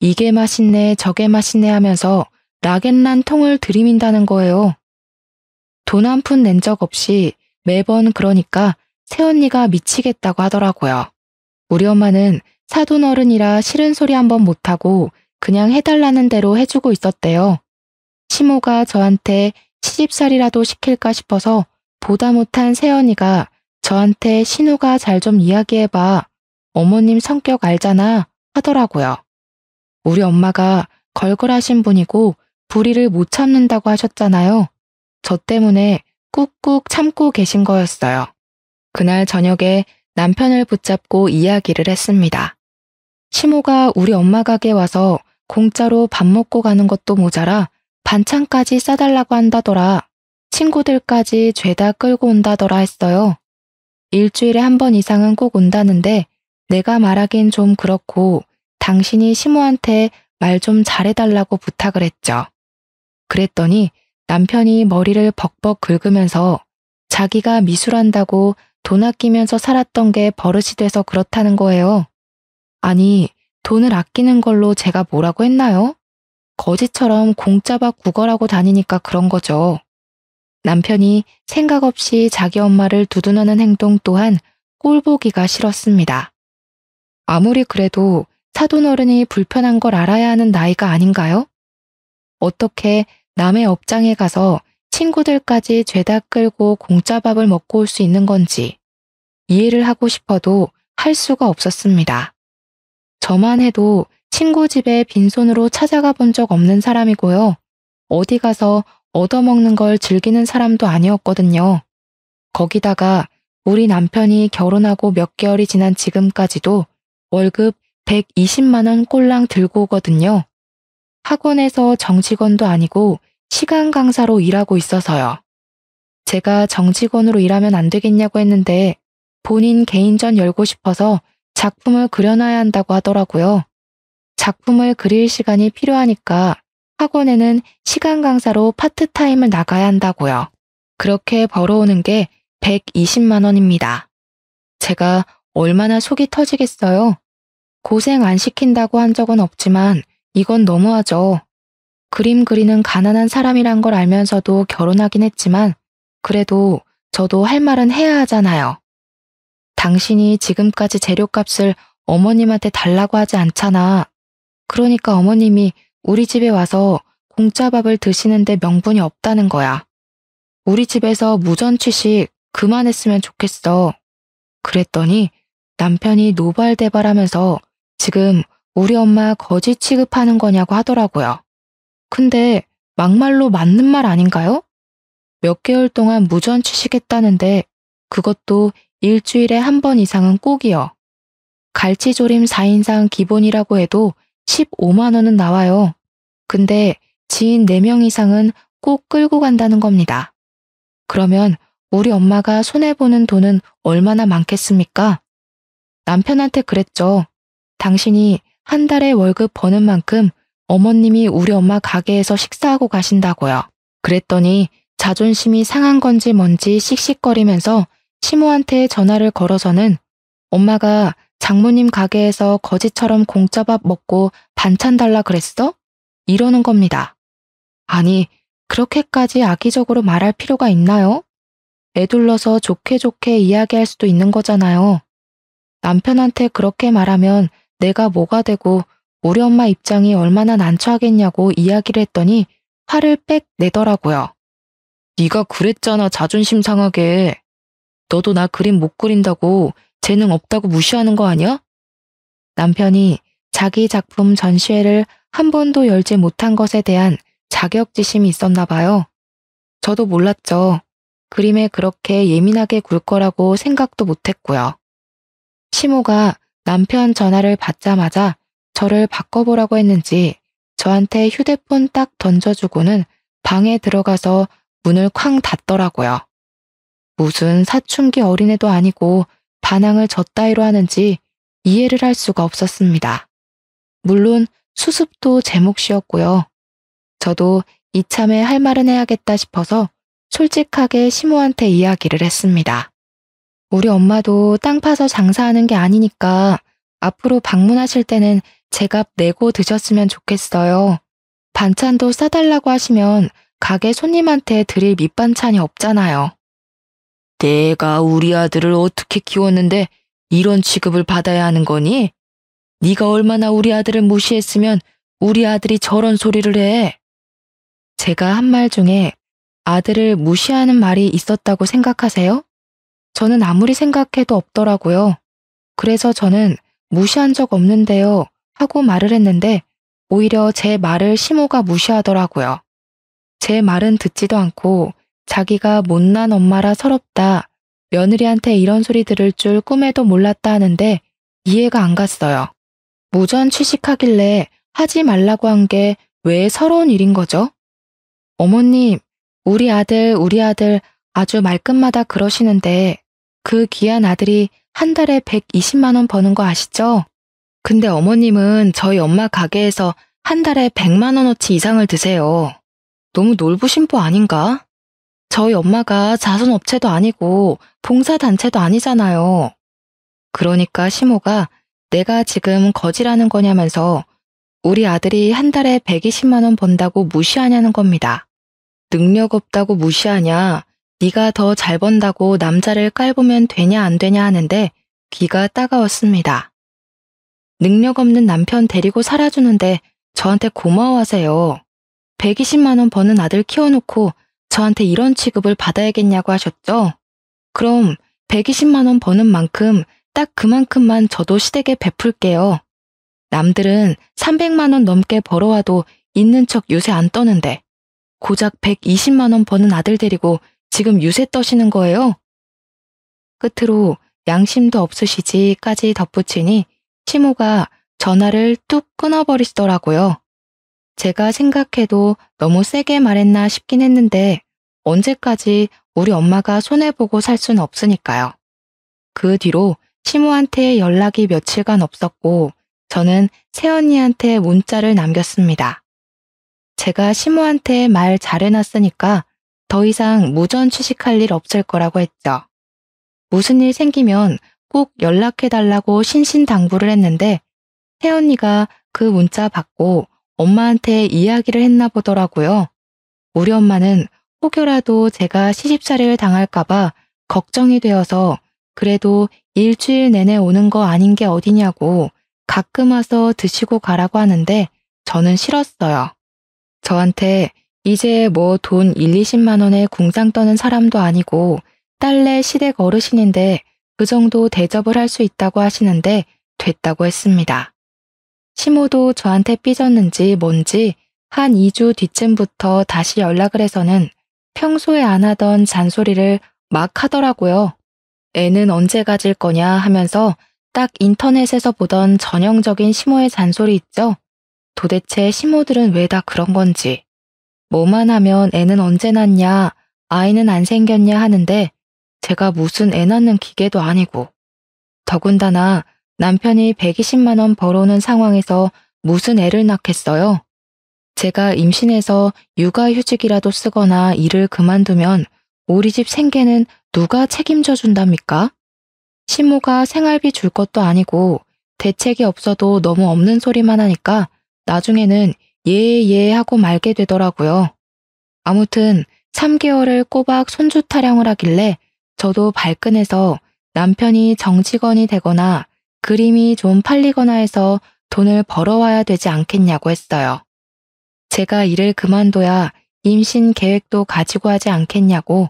이게 맛있네 저게 맛있네 하면서 락앤란 통을 들이민다는 거예요. 돈 한 푼 낸 적 없이 매번 그러니까 새언니가 미치겠다고 하더라고요. 우리 엄마는 사돈 어른이라 싫은 소리 한번 못하고 그냥 해달라는 대로 해주고 있었대요. 시모가 저한테 시집살이라도 시킬까 싶어서 보다 못한 새언니가 저한테 신우가 잘 좀 이야기해봐. 어머님 성격 알잖아 하더라고요. 우리 엄마가 걸걸하신 분이고 불의를 못 참는다고 하셨잖아요. 저 때문에 꾹꾹 참고 계신 거였어요. 그날 저녁에 남편을 붙잡고 이야기를 했습니다. 시모가 우리 엄마 가게 와서 공짜로 밥 먹고 가는 것도 모자라 반찬까지 싸달라고 한다더라. 친구들까지 죄다 끌고 온다더라 했어요. 일주일에 한 번 이상은 꼭 온다는데 내가 말하긴 좀 그렇고 당신이 시모한테 말 좀 잘해달라고 부탁을 했죠. 그랬더니 남편이 머리를 벅벅 긁으면서 자기가 미술한다고 돈 아끼면서 살았던 게 버릇이 돼서 그렇다는 거예요. 아니, 돈을 아끼는 걸로 제가 뭐라고 했나요? 거지처럼 공짜밥 구걸하고 다니니까 그런 거죠. 남편이 생각 없이 자기 엄마를 두둔하는 행동 또한 꼴보기가 싫었습니다. 아무리 그래도 사돈 어른이 불편한 걸 알아야 하는 나이가 아닌가요? 어떻게 남의 업장에 가서 친구들까지 죄다 끌고 공짜밥을 먹고 올 수 있는 건지 이해를 하고 싶어도 할 수가 없었습니다. 저만 해도 친구 집에 빈손으로 찾아가 본 적 없는 사람이고요. 어디 가서 얻어먹는 걸 즐기는 사람도 아니었거든요. 거기다가 우리 남편이 결혼하고 몇 개월이 지난 지금까지도 월급 120만 원 꼴랑 들고 오거든요. 학원에서 정직원도 아니고 시간 강사로 일하고 있어서요. 제가 정직원으로 일하면 안 되겠냐고 했는데 본인 개인전 열고 싶어서 작품을 그려놔야 한다고 하더라고요. 작품을 그릴 시간이 필요하니까 학원에는 시간 강사로 파트타임을 나가야 한다고요. 그렇게 벌어오는 게 120만 원입니다. 제가 얼마나 속이 터지겠어요? 고생 안 시킨다고 한 적은 없지만 이건 너무하죠. 그림 그리는 가난한 사람이란 걸 알면서도 결혼하긴 했지만 그래도 저도 할 말은 해야 하잖아요. 당신이 지금까지 재료값을 어머님한테 달라고 하지 않잖아. 그러니까 어머님이 우리 집에 와서 공짜밥을 드시는데 명분이 없다는 거야. 우리 집에서 무전취식 그만했으면 좋겠어. 그랬더니 남편이 노발대발하면서 지금 우리 엄마 거지 취급하는 거냐고 하더라고요. 근데 막말로 맞는 말 아닌가요? 몇 개월 동안 무전취식했다는데 그것도 일주일에 한 번 이상은 꼭이요. 갈치조림 4인상 기본이라고 해도 15만 원은 나와요. 근데 지인 4명 이상은 꼭 끌고 간다는 겁니다. 그러면 우리 엄마가 손해보는 돈은 얼마나 많겠습니까? 남편한테 그랬죠. 당신이 한 달에 월급 버는 만큼 어머님이 우리 엄마 가게에서 식사하고 가신다고요. 그랬더니 자존심이 상한 건지 뭔지 씩씩거리면서 시모한테 전화를 걸어서는 엄마가 장모님 가게에서 거지처럼 공짜밥 먹고 반찬 달라 그랬어? 이러는 겁니다. 아니, 그렇게까지 악의적으로 말할 필요가 있나요? 애둘러서 좋게 좋게 이야기할 수도 있는 거잖아요. 남편한테 그렇게 말하면 내가 뭐가 되고 우리 엄마 입장이 얼마나 난처하겠냐고 이야기를 했더니 화를 빽 내더라고요. 네가 그랬잖아, 자존심 상하게. 너도 나 그림 못 그린다고 재능 없다고 무시하는 거 아니야? 남편이 자기 작품 전시회를 한 번도 열지 못한 것에 대한 자격지심이 있었나 봐요. 저도 몰랐죠. 그림에 그렇게 예민하게 굴 거라고 생각도 못했고요. 시모가 남편 전화를 받자마자 저를 바꿔보라고 했는지 저한테 휴대폰 딱 던져주고는 방에 들어가서 문을 쾅 닫더라고요. 무슨 사춘기 어린애도 아니고 반항을 저 따위로 하는지 이해를 할 수가 없었습니다. 물론 수습도 제 몫이었고요. 저도 이참에 할 말은 해야겠다 싶어서 솔직하게 시모한테 이야기를 했습니다. 우리 엄마도 땅 파서 장사하는 게 아니니까 앞으로 방문하실 때는 제값 내고 드셨으면 좋겠어요. 반찬도 싸달라고 하시면 가게 손님한테 드릴 밑반찬이 없잖아요. 내가 우리 아들을 어떻게 키웠는데 이런 취급을 받아야 하는 거니? 네가 얼마나 우리 아들을 무시했으면 우리 아들이 저런 소리를 해. 제가 한 말 중에 아들을 무시하는 말이 있었다고 생각하세요? 저는 아무리 생각해도 없더라고요. 그래서 저는 무시한 적 없는데요 하고 말을 했는데 오히려 제 말을 시모가 무시하더라고요. 제 말은 듣지도 않고 자기가 못난 엄마라 서럽다, 며느리한테 이런 소리 들을 줄 꿈에도 몰랐다 하는데 이해가 안 갔어요. 무전 취식하길래 하지 말라고 한 게 왜 서러운 일인 거죠? 어머님, 우리 아들 아주 말끝마다 그러시는데 그 귀한 아들이 한 달에 120만 원 버는 거 아시죠? 근데 어머님은 저희 엄마 가게에서 한 달에 100만 원어치 이상을 드세요. 너무 놀부심보 아닌가? 저희 엄마가 자선업체도 아니고 봉사단체도 아니잖아요. 그러니까 시모가 내가 지금 거지라는 거냐면서 우리 아들이 한 달에 120만 원 번다고 무시하냐는 겁니다. 능력 없다고 무시하냐, 네가 더 잘 번다고 남자를 깔보면 되냐 안 되냐 하는데 귀가 따가웠습니다. 능력 없는 남편 데리고 살아주는데 저한테 고마워하세요. 120만 원 버는 아들 키워놓고 저한테 이런 취급을 받아야겠냐고 하셨죠? 그럼 120만 원 버는 만큼 딱 그만큼만 저도 시댁에 베풀게요. 남들은 300만 원 넘게 벌어와도 있는 척 유세 안 떠는데 고작 120만 원 버는 아들 데리고 지금 유세 떠시는 거예요? 끝으로 양심도 없으시지까지 덧붙이니 시모가 전화를 뚝 끊어버리시더라고요. 제가 생각해도 너무 세게 말했나 싶긴 했는데 언제까지 우리 엄마가 손해보고 살 수는 없으니까요. 그 뒤로 시모한테 연락이 며칠간 없었고 저는 새언니한테 문자를 남겼습니다. 제가 시모한테 말 잘해놨으니까 더 이상 무전 취식할 일 없을 거라고 했죠. 무슨 일 생기면 꼭 연락해달라고 신신당부를 했는데 새언니가 그 문자 받고 엄마한테 이야기를 했나 보더라고요. 우리 엄마는 혹여라도 제가 시집살이를 당할까봐 걱정이 되어서 그래도 일주일 내내 오는 거 아닌 게 어디냐고 가끔 와서 드시고 가라고 하는데 저는 싫었어요. 저한테 이제 뭐 돈 1, 20만 원에 궁상 떠는 사람도 아니고 딸내 시댁 어르신인데 그 정도 대접을 할 수 있다고 하시는데 됐다고 했습니다. 시모도 저한테 삐졌는지 뭔지 한 2주 뒤쯤부터 다시 연락을 해서는 평소에 안 하던 잔소리를 막 하더라고요. 애는 언제 가질 거냐 하면서 딱 인터넷에서 보던 전형적인 시모의 잔소리 있죠? 도대체 시모들은 왜 다 그런 건지. 뭐만 하면 애는 언제 낳냐, 아이는 안 생겼냐 하는데 제가 무슨 애 낳는 기계도 아니고. 더군다나 남편이 120만 원 벌어오는 상황에서 무슨 애를 낳겠어요? 제가 임신해서 육아휴직이라도 쓰거나 일을 그만두면 우리 집 생계는 누가 책임져 준답니까? 시모가 생활비 줄 것도 아니고 대책이 없어도 너무 없는 소리만 하니까 나중에는 예 하고 말게 되더라고요. 아무튼 3개월을 꼬박 손주 타령을 하길래 저도 발끈해서 남편이 정직원이 되거나 그림이 좀 팔리거나 해서 돈을 벌어와야 되지 않겠냐고 했어요. 제가 일을 그만둬야 임신 계획도 가지고 하지 않겠냐고,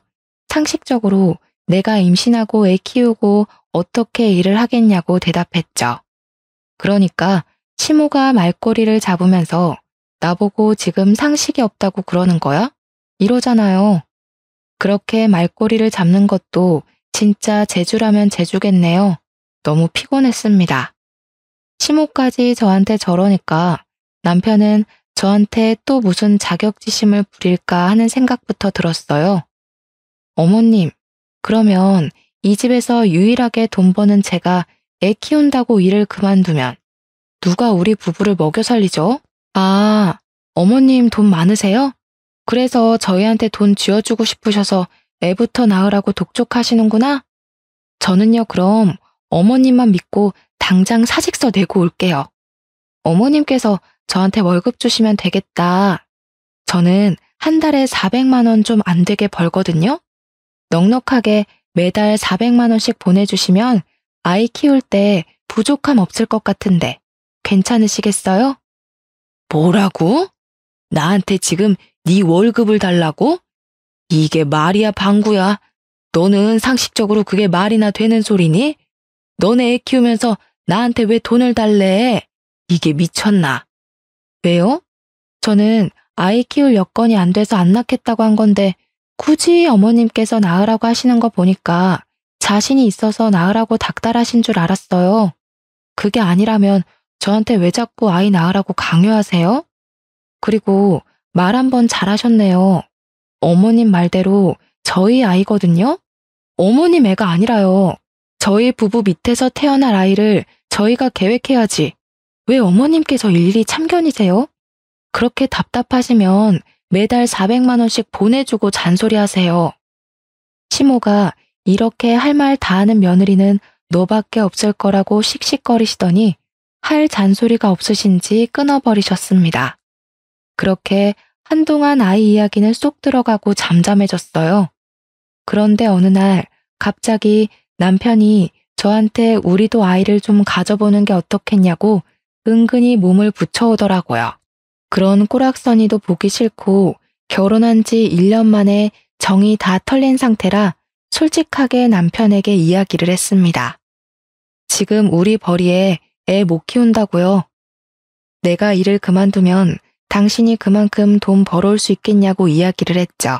상식적으로 내가 임신하고 애 키우고 어떻게 일을 하겠냐고 대답했죠. 그러니까 시모가 말꼬리를 잡으면서 나보고 지금 상식이 없다고 그러는 거야? 이러잖아요. 그렇게 말꼬리를 잡는 것도 진짜 재주라면 재주겠네요. 너무 피곤했습니다. 시모까지 저한테 저러니까 남편은 저한테 또 무슨 자격지심을 부릴까 하는 생각부터 들었어요. 어머님, 그러면 이 집에서 유일하게 돈 버는 제가 애 키운다고 일을 그만두면 누가 우리 부부를 먹여 살리죠? 아, 어머님 돈 많으세요? 그래서 저희한테 돈 쥐어주고 싶으셔서 애부터 낳으라고 독촉하시는구나? 저는요, 그럼 어머님만 믿고 당장 사직서 내고 올게요. 어머님께서 저한테 월급 주시면 되겠다. 저는 한 달에 400만 원 좀 안 되게 벌거든요. 넉넉하게 매달 400만 원씩 보내주시면 아이 키울 때 부족함 없을 것 같은데 괜찮으시겠어요? 뭐라고? 나한테 지금 네 월급을 달라고? 이게 말이야 방구야. 너는 상식적으로 그게 말이나 되는 소리니? 너네 애 키우면서 나한테 왜 돈을 달래? 이게 미쳤나? 왜요? 저는 아이 키울 여건이 안 돼서 안 낳겠다고 한 건데 굳이 어머님께서 낳으라고 하시는 거 보니까 자신이 있어서 낳으라고 닥달하신 줄 알았어요. 그게 아니라면 저한테 왜 자꾸 아이 낳으라고 강요하세요? 그리고 말 한 번 잘하셨네요. 어머님 말대로 저희 아이거든요? 어머님 애가 아니라요. 저희 부부 밑에서 태어날 아이를 저희가 계획해야지. 왜 어머님께서 일일이 참견이세요? 그렇게 답답하시면 매달 400만 원씩 보내주고 잔소리하세요. 시모가 이렇게 할 말 다 하는 며느리는 너밖에 없을 거라고 씩씩거리시더니 할 잔소리가 없으신지 끊어버리셨습니다. 그렇게 한동안 아이 이야기는 쏙 들어가고 잠잠해졌어요. 그런데 어느 날 갑자기 남편이 저한테 우리도 아이를 좀 가져보는 게 어떻겠냐고 은근히 몸을 붙여오더라고요. 그런 꼬락서니도 보기 싫고 결혼한 지 1년 만에 정이 다 털린 상태라 솔직하게 남편에게 이야기를 했습니다. 지금 우리 벌이에 애 못 키운다고요. 내가 일을 그만두면 당신이 그만큼 돈 벌어올 수 있겠냐고 이야기를 했죠.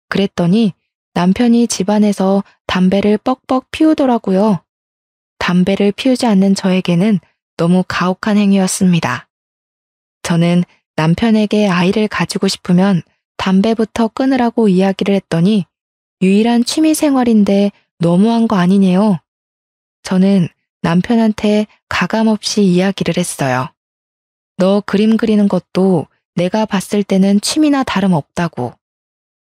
그랬더니 남편이 집안에서 담배를 뻑뻑 피우더라고요. 담배를 피우지 않는 저에게는 너무 가혹한 행위였습니다. 저는 남편에게 아이를 가지고 싶으면 담배부터 끊으라고 이야기를 했더니 유일한 취미 생활인데 너무한 거 아니네요. 저는 남편한테 가감없이 이야기를 했어요. 너 그림 그리는 것도 내가 봤을 때는 취미나 다름없다고.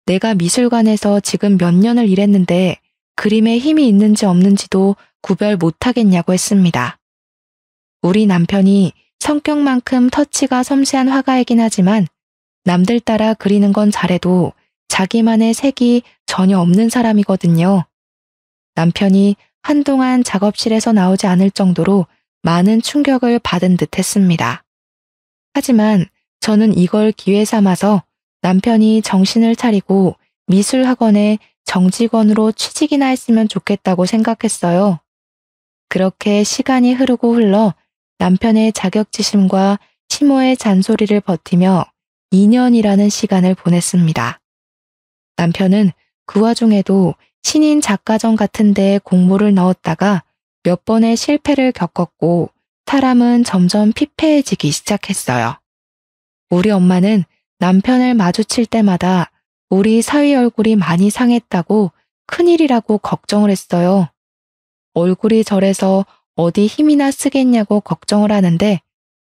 내가 미술관에서 지금 몇 년을 일했는데 그림에 힘이 있는지 없는지도 구별 못하겠냐고 했습니다. 우리 남편이 성격만큼 터치가 섬세한 화가이긴 하지만 남들 따라 그리는 건 잘해도 자기만의 색이 전혀 없는 사람이거든요. 남편이 한동안 작업실에서 나오지 않을 정도로 많은 충격을 받은 듯 했습니다. 하지만 저는 이걸 기회 삼아서 남편이 정신을 차리고 미술학원에 정직원으로 취직이나 했으면 좋겠다고 생각했어요. 그렇게 시간이 흐르고 흘러 남편의 자격지심과 시모의 잔소리를 버티며 2년이라는 시간을 보냈습니다. 남편은 그 와중에도 신인 작가정 같은 데에 공모를 넣었다가 몇 번의 실패를 겪었고 사람은 점점 피폐해지기 시작했어요. 우리 엄마는 남편을 마주칠 때마다 우리 사위 얼굴이 많이 상했다고 큰일이라고 걱정을 했어요. 얼굴이 저래서 어디 힘이나 쓰겠냐고 걱정을 하는데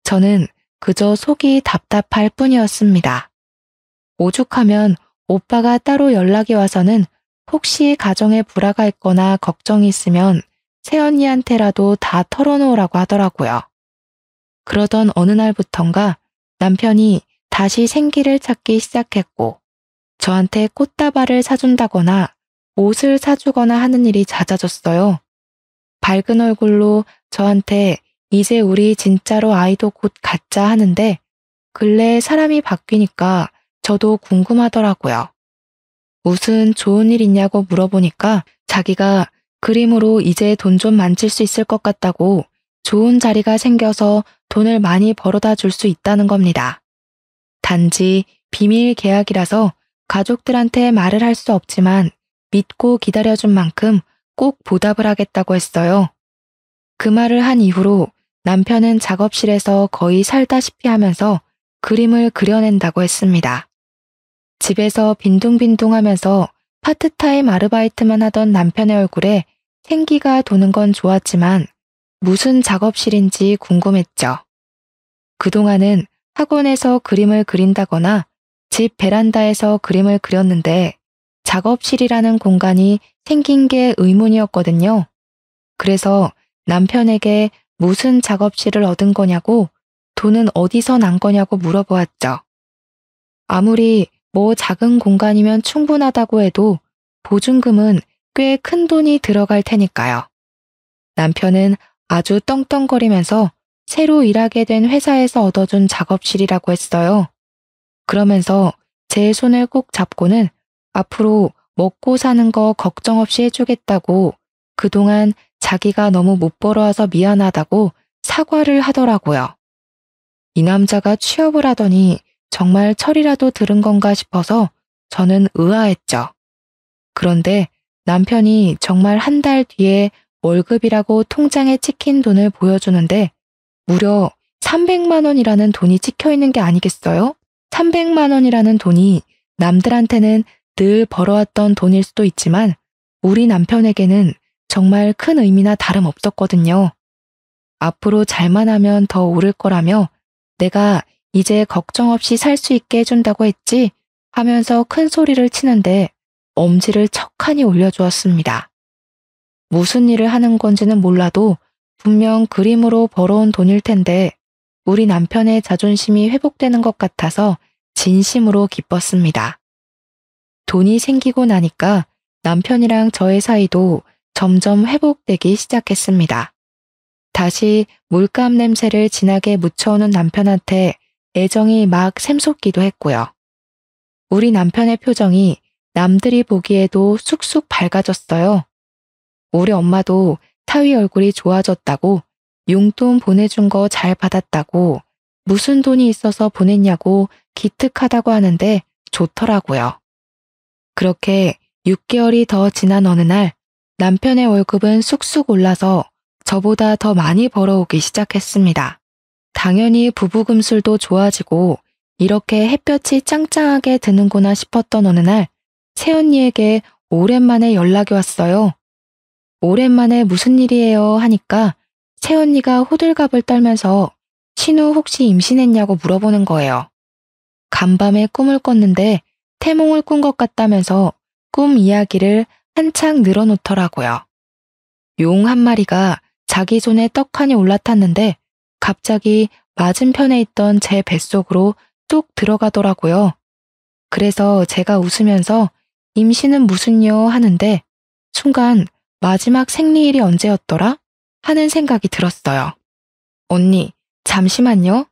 저는 그저 속이 답답할 뿐이었습니다. 오죽하면 오빠가 따로 연락이 와서는 혹시 가정에 불화가 있거나 걱정이 있으면 새언니한테라도 다 털어놓으라고 하더라고요. 그러던 어느 날부턴가 남편이 다시 생기를 찾기 시작했고 저한테 꽃다발을 사준다거나 옷을 사주거나 하는 일이 잦아졌어요. 밝은 얼굴로 저한테 이제 우리 진짜로 아이도 곧 갖자 하는데 근래에 사람이 바뀌니까 저도 궁금하더라고요. 무슨 좋은 일 있냐고 물어보니까 자기가 그림으로 이제 돈 좀 만질 수 있을 것 같다고 좋은 자리가 생겨서 돈을 많이 벌어다 줄 수 있다는 겁니다. 단지 비밀 계약이라서 가족들한테 말을 할 수 없지만 믿고 기다려준 만큼 꼭 보답을 하겠다고 했어요. 그 말을 한 이후로 남편은 작업실에서 거의 살다시피 하면서 그림을 그려낸다고 했습니다. 집에서 빈둥빈둥하면서 파트타임 아르바이트만 하던 남편의 얼굴에 생기가 도는 건 좋았지만 무슨 작업실인지 궁금했죠. 그동안은 학원에서 그림을 그린다거나 집 베란다에서 그림을 그렸는데 작업실이라는 공간이 생긴 게 의문이었거든요. 그래서 남편에게 무슨 작업실을 얻은 거냐고 돈은 어디서 난 거냐고 물어보았죠. 아무리 뭐 작은 공간이면 충분하다고 해도 보증금은 꽤 큰 돈이 들어갈 테니까요. 남편은 아주 떵떵거리면서 새로 일하게 된 회사에서 얻어준 작업실이라고 했어요. 그러면서 제 손을 꼭 잡고는 앞으로 먹고 사는 거 걱정 없이 해주겠다고 그동안 자기가 너무 못 벌어와서 미안하다고 사과를 하더라고요. 이 남자가 취업을 하더니 정말 철이라도 들은 건가 싶어서 저는 의아했죠. 그런데 남편이 정말 한 달 뒤에 월급이라고 통장에 찍힌 돈을 보여주는데 무려 300만 원이라는 돈이 찍혀 있는 게 아니겠어요? 300만 원이라는 돈이 남들한테는 늘 벌어왔던 돈일 수도 있지만 우리 남편에게는 정말 큰 의미나 다름없었거든요. 앞으로 잘만 하면 더 오를 거라며 내가 이제 걱정 없이 살 수 있게 해준다고 했지 하면서 큰 소리를 치는데 엄지를 척하니 올려주었습니다. 무슨 일을 하는 건지는 몰라도 분명 그림으로 벌어온 돈일 텐데 우리 남편의 자존심이 회복되는 것 같아서 진심으로 기뻤습니다. 돈이 생기고 나니까 남편이랑 저의 사이도 점점 회복되기 시작했습니다. 다시 물감 냄새를 진하게 묻혀오는 남편한테 애정이 막 샘솟기도 했고요. 우리 남편의 표정이 남들이 보기에도 쑥쑥 밝아졌어요. 우리 엄마도 타위 얼굴이 좋아졌다고 용돈 보내준 거 잘 받았다고 무슨 돈이 있어서 보냈냐고 기특하다고 하는데 좋더라고요. 그렇게 6개월이 더 지난 어느 날 남편의 월급은 쑥쑥 올라서 저보다 더 많이 벌어오기 시작했습니다. 당연히 부부금술도 좋아지고 이렇게 햇볕이 짱짱하게 드는구나 싶었던 어느 날 새언니에게 오랜만에 연락이 왔어요. 오랜만에 무슨 일이에요 하니까 새언니가 호들갑을 떨면서 신우 혹시 임신했냐고 물어보는 거예요. 간밤에 꿈을 꿨는데 태몽을 꾼 것 같다면서 꿈 이야기를 한창 늘어놓더라고요. 용 한 마리가 자기 손에 떡하니 올라탔는데 갑자기 맞은편에 있던 제 뱃속으로 뚝 들어가더라고요. 그래서 제가 웃으면서 임신은 무슨요 하는데 순간 마지막 생리일이 언제였더라? 하는 생각이 들었어요. 언니, 잠시만요.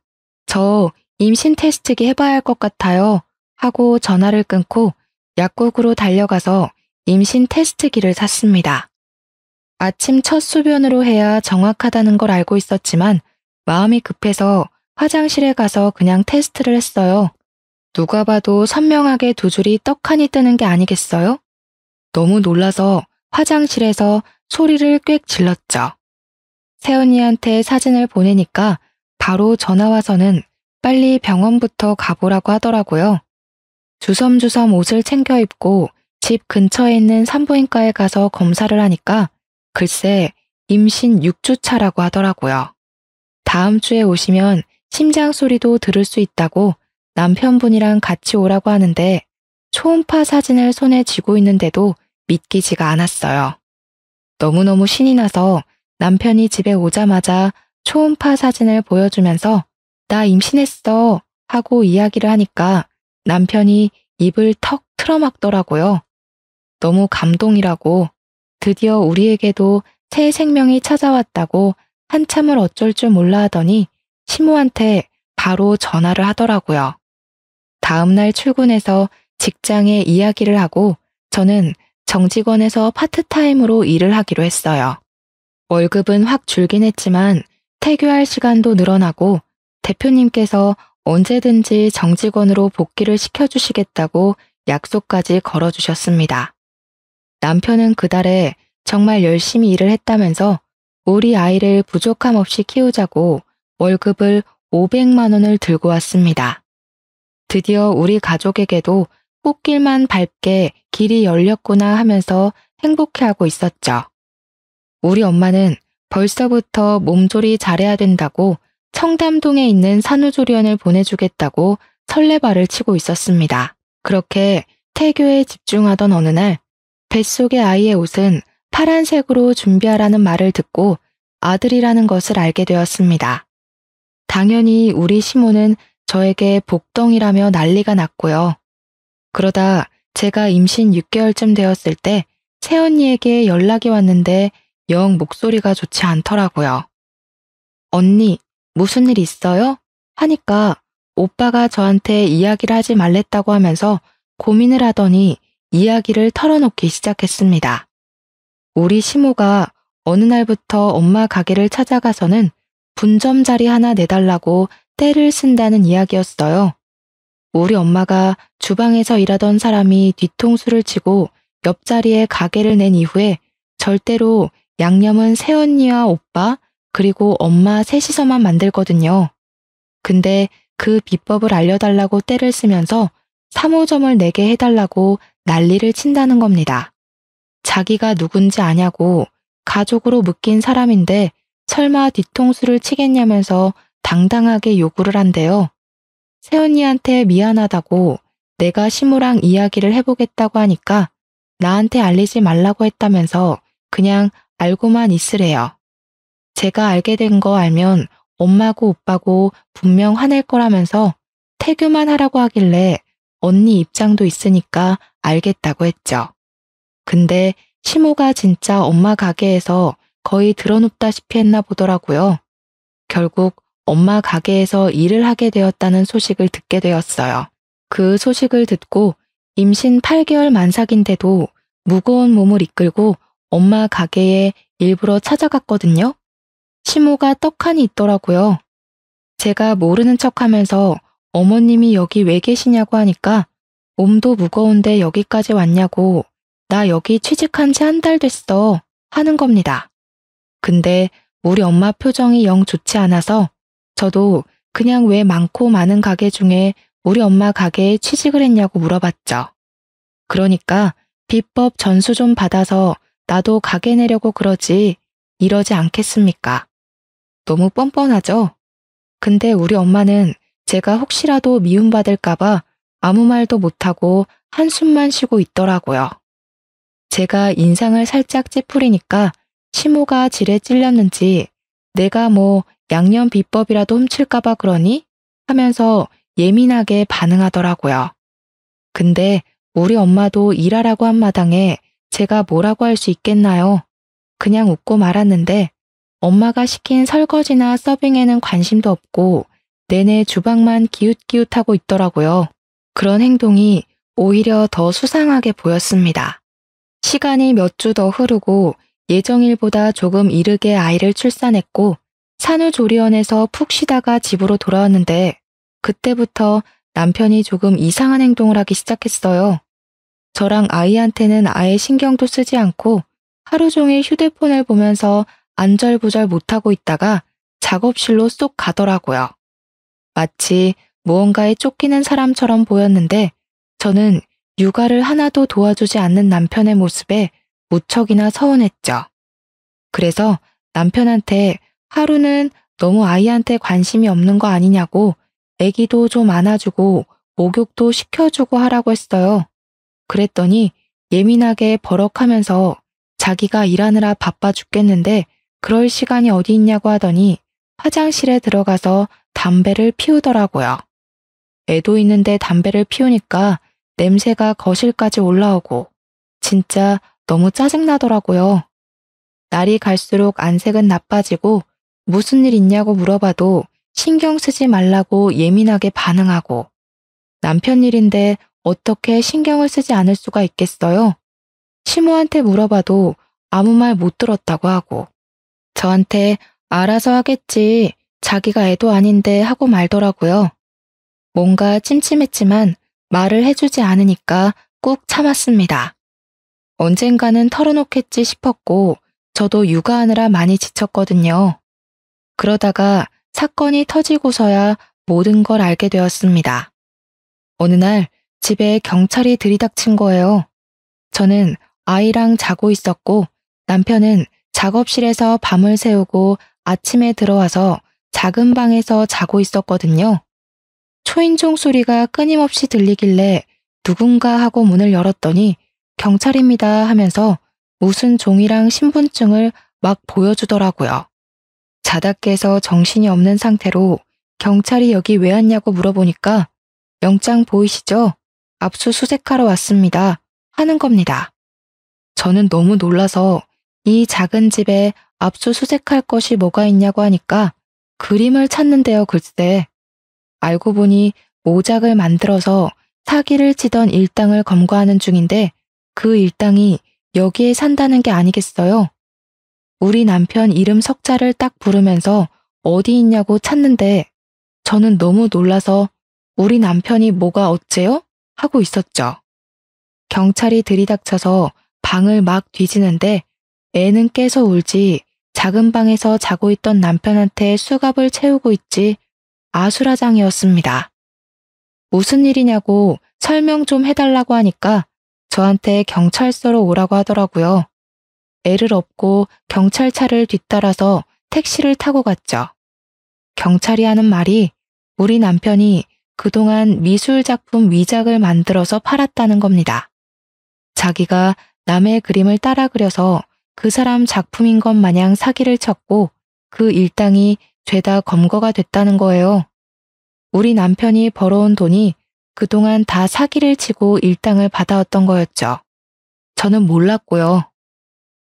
저 임신 테스트기 해봐야 할 것 같아요. 하고 전화를 끊고 약국으로 달려가서 임신 테스트기를 샀습니다. 아침 첫 소변으로 해야 정확하다는 걸 알고 있었지만 마음이 급해서 화장실에 가서 그냥 테스트를 했어요. 누가 봐도 선명하게 두 줄이 떡하니 뜨는 게 아니겠어요? 너무 놀라서 화장실에서 소리를 꽥 질렀죠. 새언니한테 사진을 보내니까 바로 전화와서는 빨리 병원부터 가보라고 하더라고요. 주섬주섬 옷을 챙겨 입고 집 근처에 있는 산부인과에 가서 검사를 하니까 글쎄 임신 6주 차라고 하더라고요. 다음 주에 오시면 심장 소리도 들을 수 있다고 남편분이랑 같이 오라고 하는데 초음파 사진을 손에 쥐고 있는데도 믿기지가 않았어요. 너무너무 신이 나서 남편이 집에 오자마자 초음파 사진을 보여주면서 나 임신했어 하고 이야기를 하니까 남편이 입을 턱 틀어막더라고요. 너무 감동이라고 드디어 우리에게도 새 생명이 찾아왔다고 한참을 어쩔 줄 몰라 하더니 시모한테 바로 전화를 하더라고요. 다음날 출근해서 직장에 이야기를 하고 저는 정직원에서 파트타임으로 일을 하기로 했어요. 월급은 확 줄긴 했지만 퇴교할 시간도 늘어나고 대표님께서 언제든지 정직원으로 복귀를 시켜주시겠다고 약속까지 걸어주셨습니다. 남편은 그달에 정말 열심히 일을 했다면서 우리 아이를 부족함 없이 키우자고 월급을 500만 원을 들고 왔습니다. 드디어 우리 가족에게도 꽃길만 밟게 길이 열렸구나 하면서 행복해하고 있었죠. 우리 엄마는 벌써부터 몸조리 잘해야 된다고 청담동에 있는 산후조리원을 보내주겠다고 설레발을 치고 있었습니다. 그렇게 태교에 집중하던 어느 날 뱃속의 아이의 옷은 파란색으로 준비하라는 말을 듣고 아들이라는 것을 알게 되었습니다. 당연히 우리 시모는 저에게 복덩이라며 난리가 났고요. 그러다 제가 임신 6개월쯤 되었을 때 새언니에게 연락이 왔는데 영 목소리가 좋지 않더라고요. 언니, 무슨 일 있어요? 하니까 오빠가 저한테 이야기를 하지 말랬다고 하면서 고민을 하더니 이야기를 털어놓기 시작했습니다. 우리 시모가 어느 날부터 엄마 가게를 찾아가서는 분점 자리 하나 내달라고 떼를 쓴다는 이야기였어요. 우리 엄마가 주방에서 일하던 사람이 뒤통수를 치고 옆자리에 가게를 낸 이후에 절대로 양념은 새언니와 오빠 그리고 엄마 셋이서만 만들거든요. 근데 그 비법을 알려달라고 떼를 쓰면서 3호점을 내게 해달라고 난리를 친다는 겁니다. 자기가 누군지 아냐고 가족으로 묶인 사람인데 설마 뒤통수를 치겠냐면서 당당하게 요구를 한대요. 새언니한테 미안하다고 내가 시모랑 이야기를 해보겠다고 하니까 나한테 알리지 말라고 했다면서 그냥 알고만 있으래요. 제가 알게 된 거 알면 엄마고 오빠고 분명 화낼 거라면서 태교만 하라고 하길래 언니 입장도 있으니까 알겠다고 했죠. 근데 시모가 진짜 엄마 가게에서 거의 드러눕다시피 했나 보더라고요. 결국 엄마 가게에서 일을 하게 되었다는 소식을 듣게 되었어요. 그 소식을 듣고 임신 8개월 만삭인데도 무거운 몸을 이끌고 엄마 가게에 일부러 찾아갔거든요. 시모가 떡하니 있더라고요. 제가 모르는 척하면서 어머님이 여기 왜 계시냐고 하니까 몸도 무거운데 여기까지 왔냐고 나 여기 취직한 지 한 달 됐어 하는 겁니다. 근데 우리 엄마 표정이 영 좋지 않아서 저도 그냥 왜 많고 많은 가게 중에 우리 엄마 가게에 취직을 했냐고 물어봤죠. 그러니까 비법 전수 좀 받아서 나도 가게 내려고 그러지 이러지 않겠습니까? 너무 뻔뻔하죠? 근데 우리 엄마는 제가 혹시라도 미움받을까봐 아무 말도 못하고 한숨만 쉬고 있더라고요. 제가 인상을 살짝 찌푸리니까 시모가 지레 찔렸는지 내가 뭐 양념 비법이라도 훔칠까봐 그러니? 하면서 예민하게 반응하더라고요. 근데 우리 엄마도 일하라고 한 마당에 제가 뭐라고 할 수 있겠나요? 그냥 웃고 말았는데 엄마가 시킨 설거지나 서빙에는 관심도 없고 내내 주방만 기웃기웃하고 있더라고요. 그런 행동이 오히려 더 수상하게 보였습니다. 시간이 몇 주 더 흐르고 예정일보다 조금 이르게 아이를 출산했고 산후조리원에서 푹 쉬다가 집으로 돌아왔는데 그때부터 남편이 조금 이상한 행동을 하기 시작했어요. 저랑 아이한테는 아예 신경도 쓰지 않고 하루 종일 휴대폰을 보면서 안절부절 못하고 있다가 작업실로 쏙 가더라고요. 마치 무언가에 쫓기는 사람처럼 보였는데 저는 육아를 하나도 도와주지 않는 남편의 모습에 무척이나 서운했죠. 그래서 남편한테 하루는 너무 아이한테 관심이 없는 거 아니냐고 애기도 좀 안아주고 목욕도 시켜주고 하라고 했어요. 그랬더니 예민하게 버럭하면서 자기가 일하느라 바빠 죽겠는데 그럴 시간이 어디 있냐고 하더니 화장실에 들어가서 담배를 피우더라고요. 애도 있는데 담배를 피우니까 냄새가 거실까지 올라오고 진짜 너무 짜증나더라고요. 날이 갈수록 안색은 나빠지고 무슨 일 있냐고 물어봐도 신경 쓰지 말라고 예민하게 반응하고 남편 일인데 어떻게 신경을 쓰지 않을 수가 있겠어요? 시모한테 물어봐도 아무 말 못 들었다고 하고 저한테 알아서 하겠지 자기가 애도 아닌데 하고 말더라고요. 뭔가 찜찜했지만 말을 해주지 않으니까 꾹 참았습니다. 언젠가는 털어놓겠지 싶었고 저도 육아하느라 많이 지쳤거든요. 그러다가 사건이 터지고서야 모든 걸 알게 되었습니다. 어느 날 집에 경찰이 들이닥친 거예요. 저는 아이랑 자고 있었고 남편은 작업실에서 밤을 새우고 아침에 들어와서 작은 방에서 자고 있었거든요. 초인종 소리가 끊임없이 들리길래 누군가 하고 문을 열었더니 경찰입니다 하면서 무슨 종이랑 신분증을 막 보여주더라고요. 자다 깨서 정신이 없는 상태로 경찰이 여기 왜 왔냐고 물어보니까 영장 보이시죠? 압수수색하러 왔습니다. 하는 겁니다. 저는 너무 놀라서 이 작은 집에 압수수색할 것이 뭐가 있냐고 하니까 그림을 찾는데요, 글쎄. 알고 보니 모작을 만들어서 사기를 치던 일당을 검거하는 중인데 그 일당이 여기에 산다는 게 아니겠어요? 우리 남편 이름 석자를 딱 부르면서 어디 있냐고 찾는데 저는 너무 놀라서 우리 남편이 뭐가 어째요? 하고 있었죠. 경찰이 들이닥쳐서 방을 막 뒤지는데 애는 깨서 울지 작은 방에서 자고 있던 남편한테 수갑을 채우고 있지 아수라장이었습니다. 무슨 일이냐고 설명 좀 해달라고 하니까 저한테 경찰서로 오라고 하더라고요. 애를 업고 경찰차를 뒤따라서 택시를 타고 갔죠. 경찰이 하는 말이 우리 남편이 그동안 미술작품 위작을 만들어서 팔았다는 겁니다. 자기가 남의 그림을 따라 그려서 그 사람 작품인 것 마냥 사기를 쳤고 그 일당이 죄다 검거가 됐다는 거예요. 우리 남편이 벌어온 돈이 그동안 다 사기를 치고 일당을 받아왔던 거였죠. 저는 몰랐고요.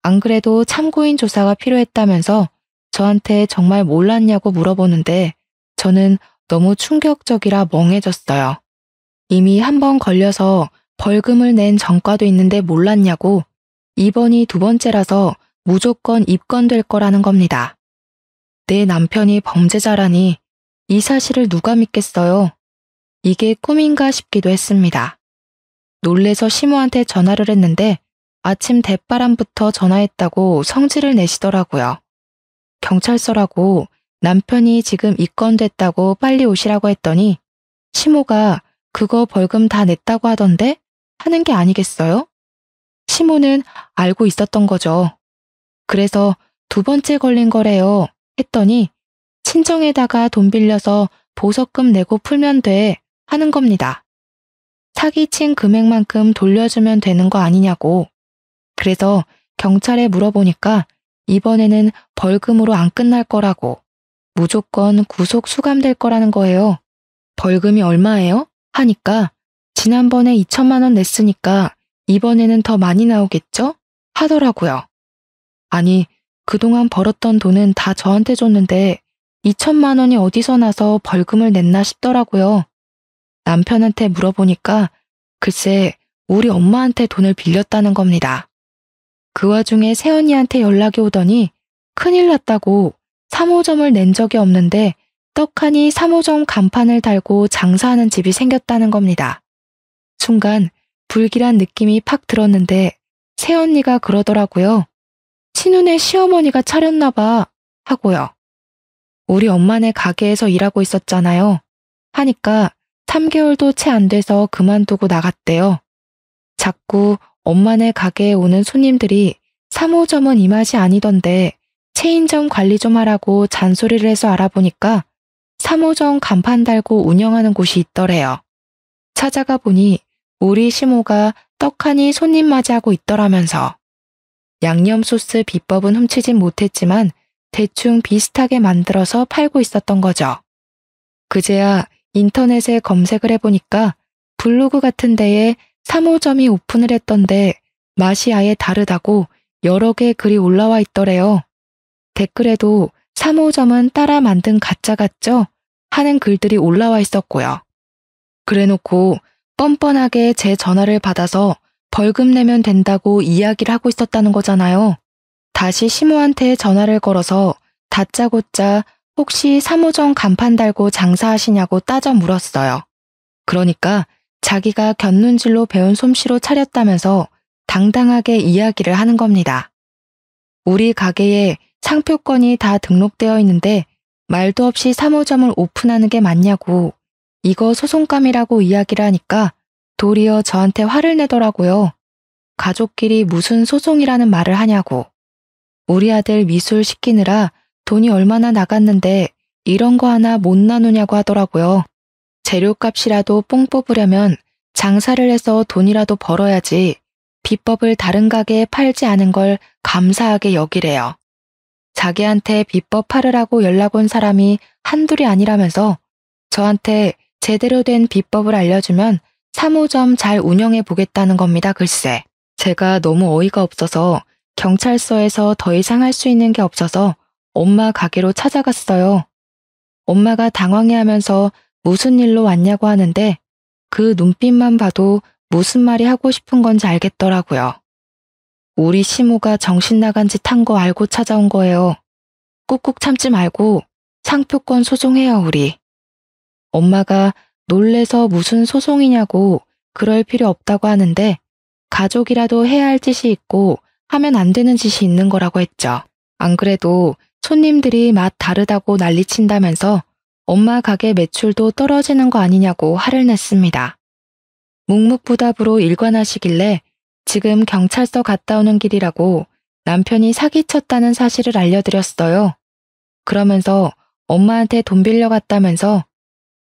안 그래도 참고인 조사가 필요했다면서 저한테 정말 몰랐냐고 물어보는데 저는 너무 충격적이라 멍해졌어요. 이미 한 번 걸려서 벌금을 낸 전과도 있는데 몰랐냐고 이번이 두 번째라서 무조건 입건될 거라는 겁니다. 내 남편이 범죄자라니 이 사실을 누가 믿겠어요? 이게 꿈인가 싶기도 했습니다. 놀래서 시모한테 전화를 했는데 아침 대바람부터 전화했다고 성질을 내시더라고요. 경찰서라고 남편이 지금 입건됐다고 빨리 오시라고 했더니 시모가 그거 벌금 다 냈다고 하던데 하는 게 아니겠어요? 시모는 알고 있었던 거죠. 그래서 두 번째 걸린 거래요 했더니 친정에다가 돈 빌려서 보석금 내고 풀면 돼 하는 겁니다. 사기친 금액만큼 돌려주면 되는 거 아니냐고. 그래서 경찰에 물어보니까 이번에는 벌금으로 안 끝날 거라고 무조건 구속 수감될 거라는 거예요. 벌금이 얼마예요? 하니까 지난번에 2천만 원 냈으니까 이번에는 더 많이 나오겠죠? 하더라고요. 아니, 그동안 벌었던 돈은 다 저한테 줬는데 2천만 원이 어디서 나서 벌금을 냈나 싶더라고요. 남편한테 물어보니까 글쎄 우리 엄마한테 돈을 빌렸다는 겁니다. 그 와중에 새언니한테 연락이 오더니 큰일 났다고 3호점을 낸 적이 없는데 떡하니 3호점 간판을 달고 장사하는 집이 생겼다는 겁니다. 순간 불길한 느낌이 팍 들었는데 새언니가 그러더라고요. 친훈의 시어머니가 차렸나 봐 하고요. 우리 엄마네 가게에서 일하고 있었잖아요. 하니까 3개월도 채 안 돼서 그만두고 나갔대요. 자꾸 엄마네 가게에 오는 손님들이 3호점은 이 맛이 아니던데 체인점 관리 좀 하라고 잔소리를 해서 알아보니까 3호점 간판 달고 운영하는 곳이 있더래요. 찾아가 보니 우리 시모가 떡하니 손님 맞이하고 있더라면서. 양념 소스 비법은 훔치진 못했지만 대충 비슷하게 만들어서 팔고 있었던 거죠. 그제야 인터넷에 검색을 해보니까 블로그 같은 데에 3호점이 오픈을 했던데 맛이 아예 다르다고 여러 개 글이 올라와 있더래요. 댓글에도 3호점은 따라 만든 가짜 같죠? 하는 글들이 올라와 있었고요. 그래놓고 뻔뻔하게 제 전화를 받아서 벌금 내면 된다고 이야기를 하고 있었다는 거잖아요. 다시 시모한테 전화를 걸어서 다짜고짜 혹시 3호점 간판 달고 장사하시냐고 따져 물었어요. 그러니까 자기가 곁눈질로 배운 솜씨로 차렸다면서 당당하게 이야기를 하는 겁니다. 우리 가게에 상표권이 다 등록되어 있는데 말도 없이 3호점을 오픈하는 게 맞냐고 이거 소송감이라고 이야기를 하니까 도리어 저한테 화를 내더라고요. 가족끼리 무슨 소송이라는 말을 하냐고. 우리 아들 미술 시키느라 돈이 얼마나 나갔는데 이런 거 하나 못 나누냐고 하더라고요. 재료값이라도 뽕 뽑으려면 장사를 해서 돈이라도 벌어야지 비법을 다른 가게에 팔지 않은 걸 감사하게 여기래요. 자기한테 비법 팔으라고 연락 온 사람이 한둘이 아니라면서 저한테 제대로 된 비법을 알려주면 3호점 잘 운영해 보겠다는 겁니다. 글쎄. 제가 너무 어이가 없어서 경찰서에서 더 이상 할 수 있는 게 없어서 엄마 가게로 찾아갔어요. 엄마가 당황해하면서 무슨 일로 왔냐고 하는데 그 눈빛만 봐도 무슨 말이 하고 싶은 건지 알겠더라고요. 우리 시모가 정신 나간 짓 한 거 알고 찾아온 거예요. 꾹꾹 참지 말고 상표권 소송해요, 우리. 엄마가 놀래서 무슨 소송이냐고 그럴 필요 없다고 하는데 가족이라도 해야 할 짓이 있고 하면 안 되는 짓이 있는 거라고 했죠. 안 그래도 손님들이 맛 다르다고 난리친다면서 엄마 가게 매출도 떨어지는 거 아니냐고 화를 냈습니다. 묵묵부답으로 일관하시길래 지금 경찰서 갔다 오는 길이라고 남편이 사기쳤다는 사실을 알려드렸어요. 그러면서 엄마한테 돈 빌려갔다면서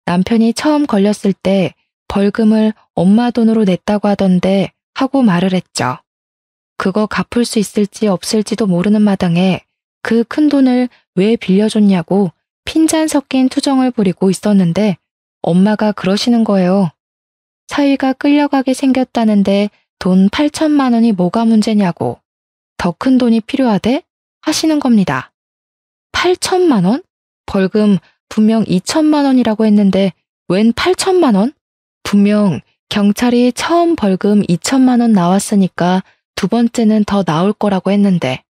남편이 처음 걸렸을 때 벌금을 엄마 돈으로 냈다고 하던데 하고 말을 했죠. 그거 갚을 수 있을지 없을지도 모르는 마당에 그 큰 돈을 왜 빌려줬냐고 핀잔 섞인 투정을 부리고 있었는데 엄마가 그러시는 거예요. 사위가 끌려가게 생겼다는데 돈 8천만 원이 뭐가 문제냐고 더 큰 돈이 필요하대? 하시는 겁니다. 8천만 원? 벌금 분명 2천만 원이라고 했는데 웬 8천만 원? 분명 경찰이 처음 벌금 2천만 원 나왔으니까 두 번째는 더 나올 거라고 했는데.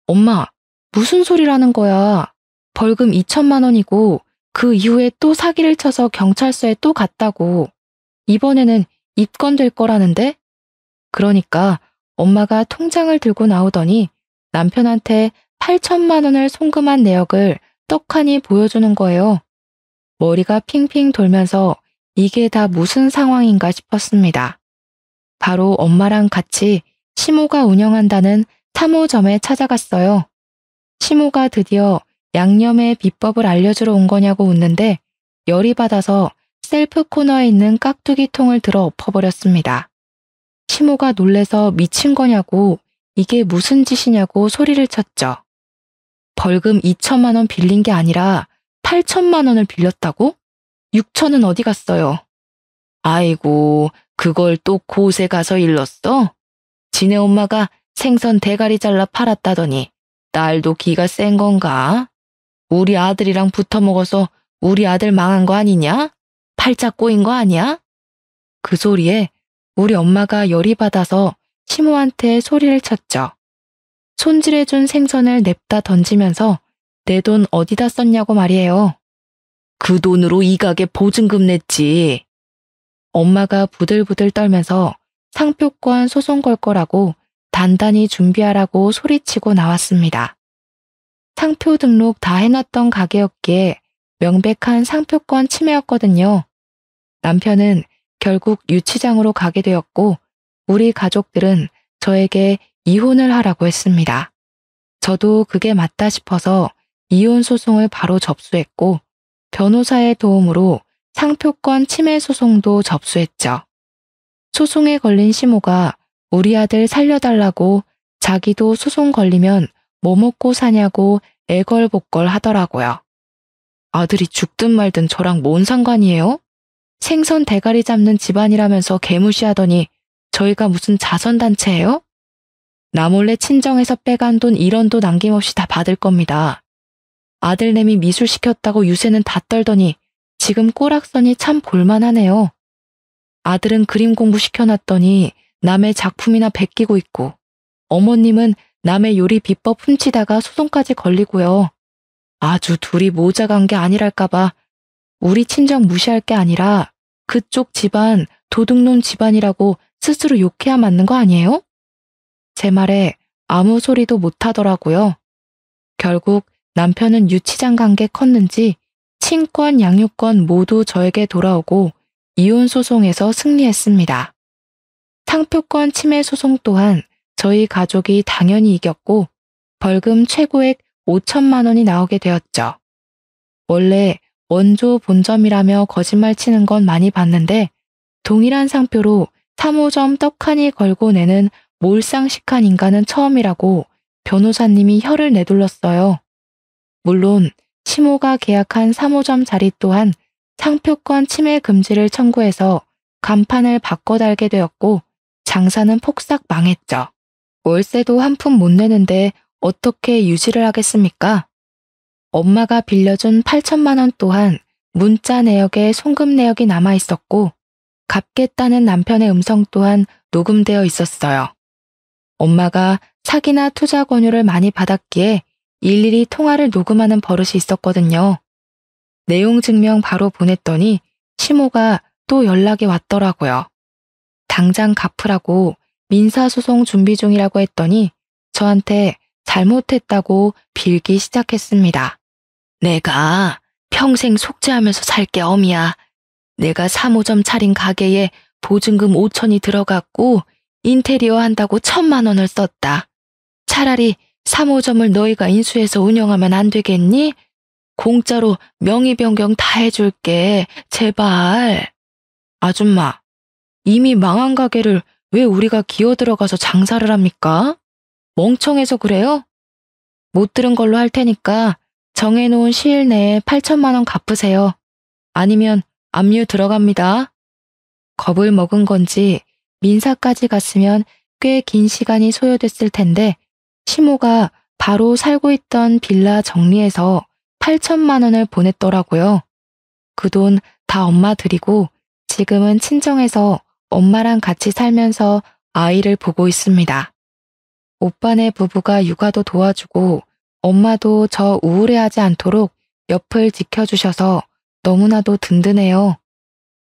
엄마, 무슨 소리라는 거야. 벌금 2천만 원이고 그 이후에 또 사기를 쳐서 경찰서에 또 갔다고. 이번에는 입건될 거라는데? 그러니까 엄마가 통장을 들고 나오더니 남편한테 8천만 원을 송금한 내역을 떡하니 보여주는 거예요. 머리가 핑핑 돌면서 이게 다 무슨 상황인가 싶었습니다. 바로 엄마랑 같이 시모가 운영한다는 3호점에 찾아갔어요. 시모가 드디어 양념의 비법을 알려주러 온 거냐고 묻는데 열이 받아서 셀프 코너에 있는 깍두기 통을 들어 엎어버렸습니다. 시모가 놀래서 미친 거냐고 이게 무슨 짓이냐고 소리를 쳤죠. 벌금 2천만 원 빌린 게 아니라 8천만 원을 빌렸다고? 6천은 어디 갔어요? 아이고, 그걸 또 곳에 가서 일렀어? 지네 엄마가 생선 대가리 잘라 팔았다더니 딸도 기가 센 건가? 우리 아들이랑 붙어 먹어서 우리 아들 망한 거 아니냐? 팔짝 꼬인 거 아니야? 그 소리에 우리 엄마가 열이 받아서 시모한테 소리를 쳤죠. 손질해준 생선을 냅다 던지면서 내 돈 어디다 썼냐고 말이에요. 그 돈으로 이 가게 보증금 냈지. 엄마가 부들부들 떨면서 상표권 소송 걸 거라고 단단히 준비하라고 소리치고 나왔습니다. 상표 등록 다 해놨던 가게였기에 명백한 상표권 침해였거든요. 남편은 결국 유치장으로 가게 되었고 우리 가족들은 저에게 이혼을 하라고 했습니다. 저도 그게 맞다 싶어서 이혼 소송을 바로 접수했고 변호사의 도움으로 상표권 침해 소송도 접수했죠. 소송에 걸린 시모가 우리 아들 살려달라고 자기도 소송 걸리면 뭐 먹고 사냐고 애걸복걸 하더라고요. 아들이 죽든 말든 저랑 뭔 상관이에요? 생선 대가리 잡는 집안이라면서 개무시하더니 저희가 무슨 자선단체예요? 나 몰래 친정에서 빼간 돈 1원도 남김없이 다 받을 겁니다. 아들내미 미술 시켰다고 유세는 다 떨더니 지금 꼬락서니 참 볼만하네요. 아들은 그림 공부 시켜놨더니 남의 작품이나 베끼고 있고 어머님은 남의 요리 비법 훔치다가 소송까지 걸리고요. 아주 둘이 모자간 게 아니랄까봐 우리 친정 무시할 게 아니라 그쪽 집안 도둑놈 집안이라고 스스로 욕해야 맞는 거 아니에요? 제 말에 아무 소리도 못 하더라고요. 결국 남편은 유치장 간 게 컸는지 친권, 양육권 모두 저에게 돌아오고 이혼 소송에서 승리했습니다. 상표권 침해 소송 또한 저희 가족이 당연히 이겼고 벌금 최고액 5천만 원이 나오게 되었죠. 원래 원조 본점이라며 거짓말 치는 건 많이 봤는데 동일한 상표로 3호점 떡하니 걸고 내는 몰상식한 인간은 처음이라고 변호사님이 혀를 내둘렀어요. 물론 시모가 계약한 3호점 자리 또한 상표권 침해 금지를 청구해서 간판을 바꿔 달게 되었고 장사는 폭삭 망했죠. 월세도 한 푼 못 내는데 어떻게 유지를 하겠습니까? 엄마가 빌려준 8천만 원 또한 문자 내역에 송금 내역이 남아 있었고 갚겠다는 남편의 음성 또한 녹음되어 있었어요. 엄마가 사기나 투자 권유를 많이 받았기에 일일이 통화를 녹음하는 버릇이 있었거든요. 내용 증명 바로 보냈더니 시모가 또 연락이 왔더라고요. 당장 갚으라고 민사소송 준비 중이라고 했더니 저한테 잘못했다고 빌기 시작했습니다. 내가 평생 속죄하면서 살게 엄이야. 내가 3호점 차린 가게에 보증금 5천이 들어갔고 인테리어 한다고 1,000만 원을 썼다. 차라리 3호점을 너희가 인수해서 운영하면 안 되겠니? 공짜로 명의 변경 다 해줄게. 제발. 아줌마, 이미 망한 가게를 왜 우리가 기어 들어가서 장사를 합니까? 멍청해서 그래요? 못 들은 걸로 할 테니까 정해놓은 시일 내에 8천만 원 갚으세요. 아니면 압류 들어갑니다. 겁을 먹은 건지 민사까지 갔으면 꽤 긴 시간이 소요됐을 텐데 시모가 바로 살고 있던 빌라 정리해서 8천만 원을 보냈더라고요. 그 돈 다 엄마 드리고 지금은 친정에서 엄마랑 같이 살면서 아이를 보고 있습니다. 오빠네 부부가 육아도 도와주고 엄마도 저 우울해하지 않도록 옆을 지켜주셔서 너무나도 든든해요.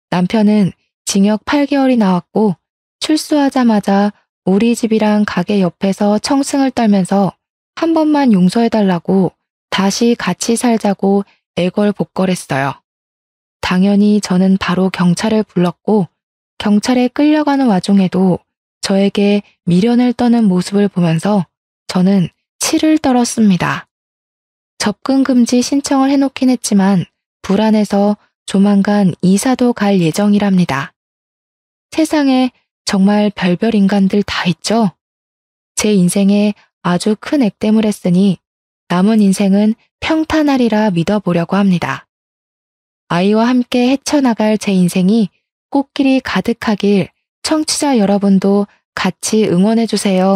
남편은 징역 8개월이 나왔고 출소하자마자 우리 집이랑 가게 옆에서 청승을 떨면서 한 번만 용서해달라고 다시 같이 살자고 애걸복걸했어요. 당연히 저는 바로 경찰을 불렀고 경찰에 끌려가는 와중에도 저에게 미련을 떠는 모습을 보면서 저는 치를 떨었습니다. 접근 금지 신청을 해놓긴 했지만 불안해서 조만간 이사도 갈 예정이랍니다. 세상에 정말 별별 인간들 다 있죠? 제 인생에 아주 큰 액땜을 했으니 남은 인생은 평탄하리라 믿어보려고 합니다. 아이와 함께 헤쳐나갈 제 인생이 꽃길이 가득하길 청취자 여러분도 같이 응원해주세요.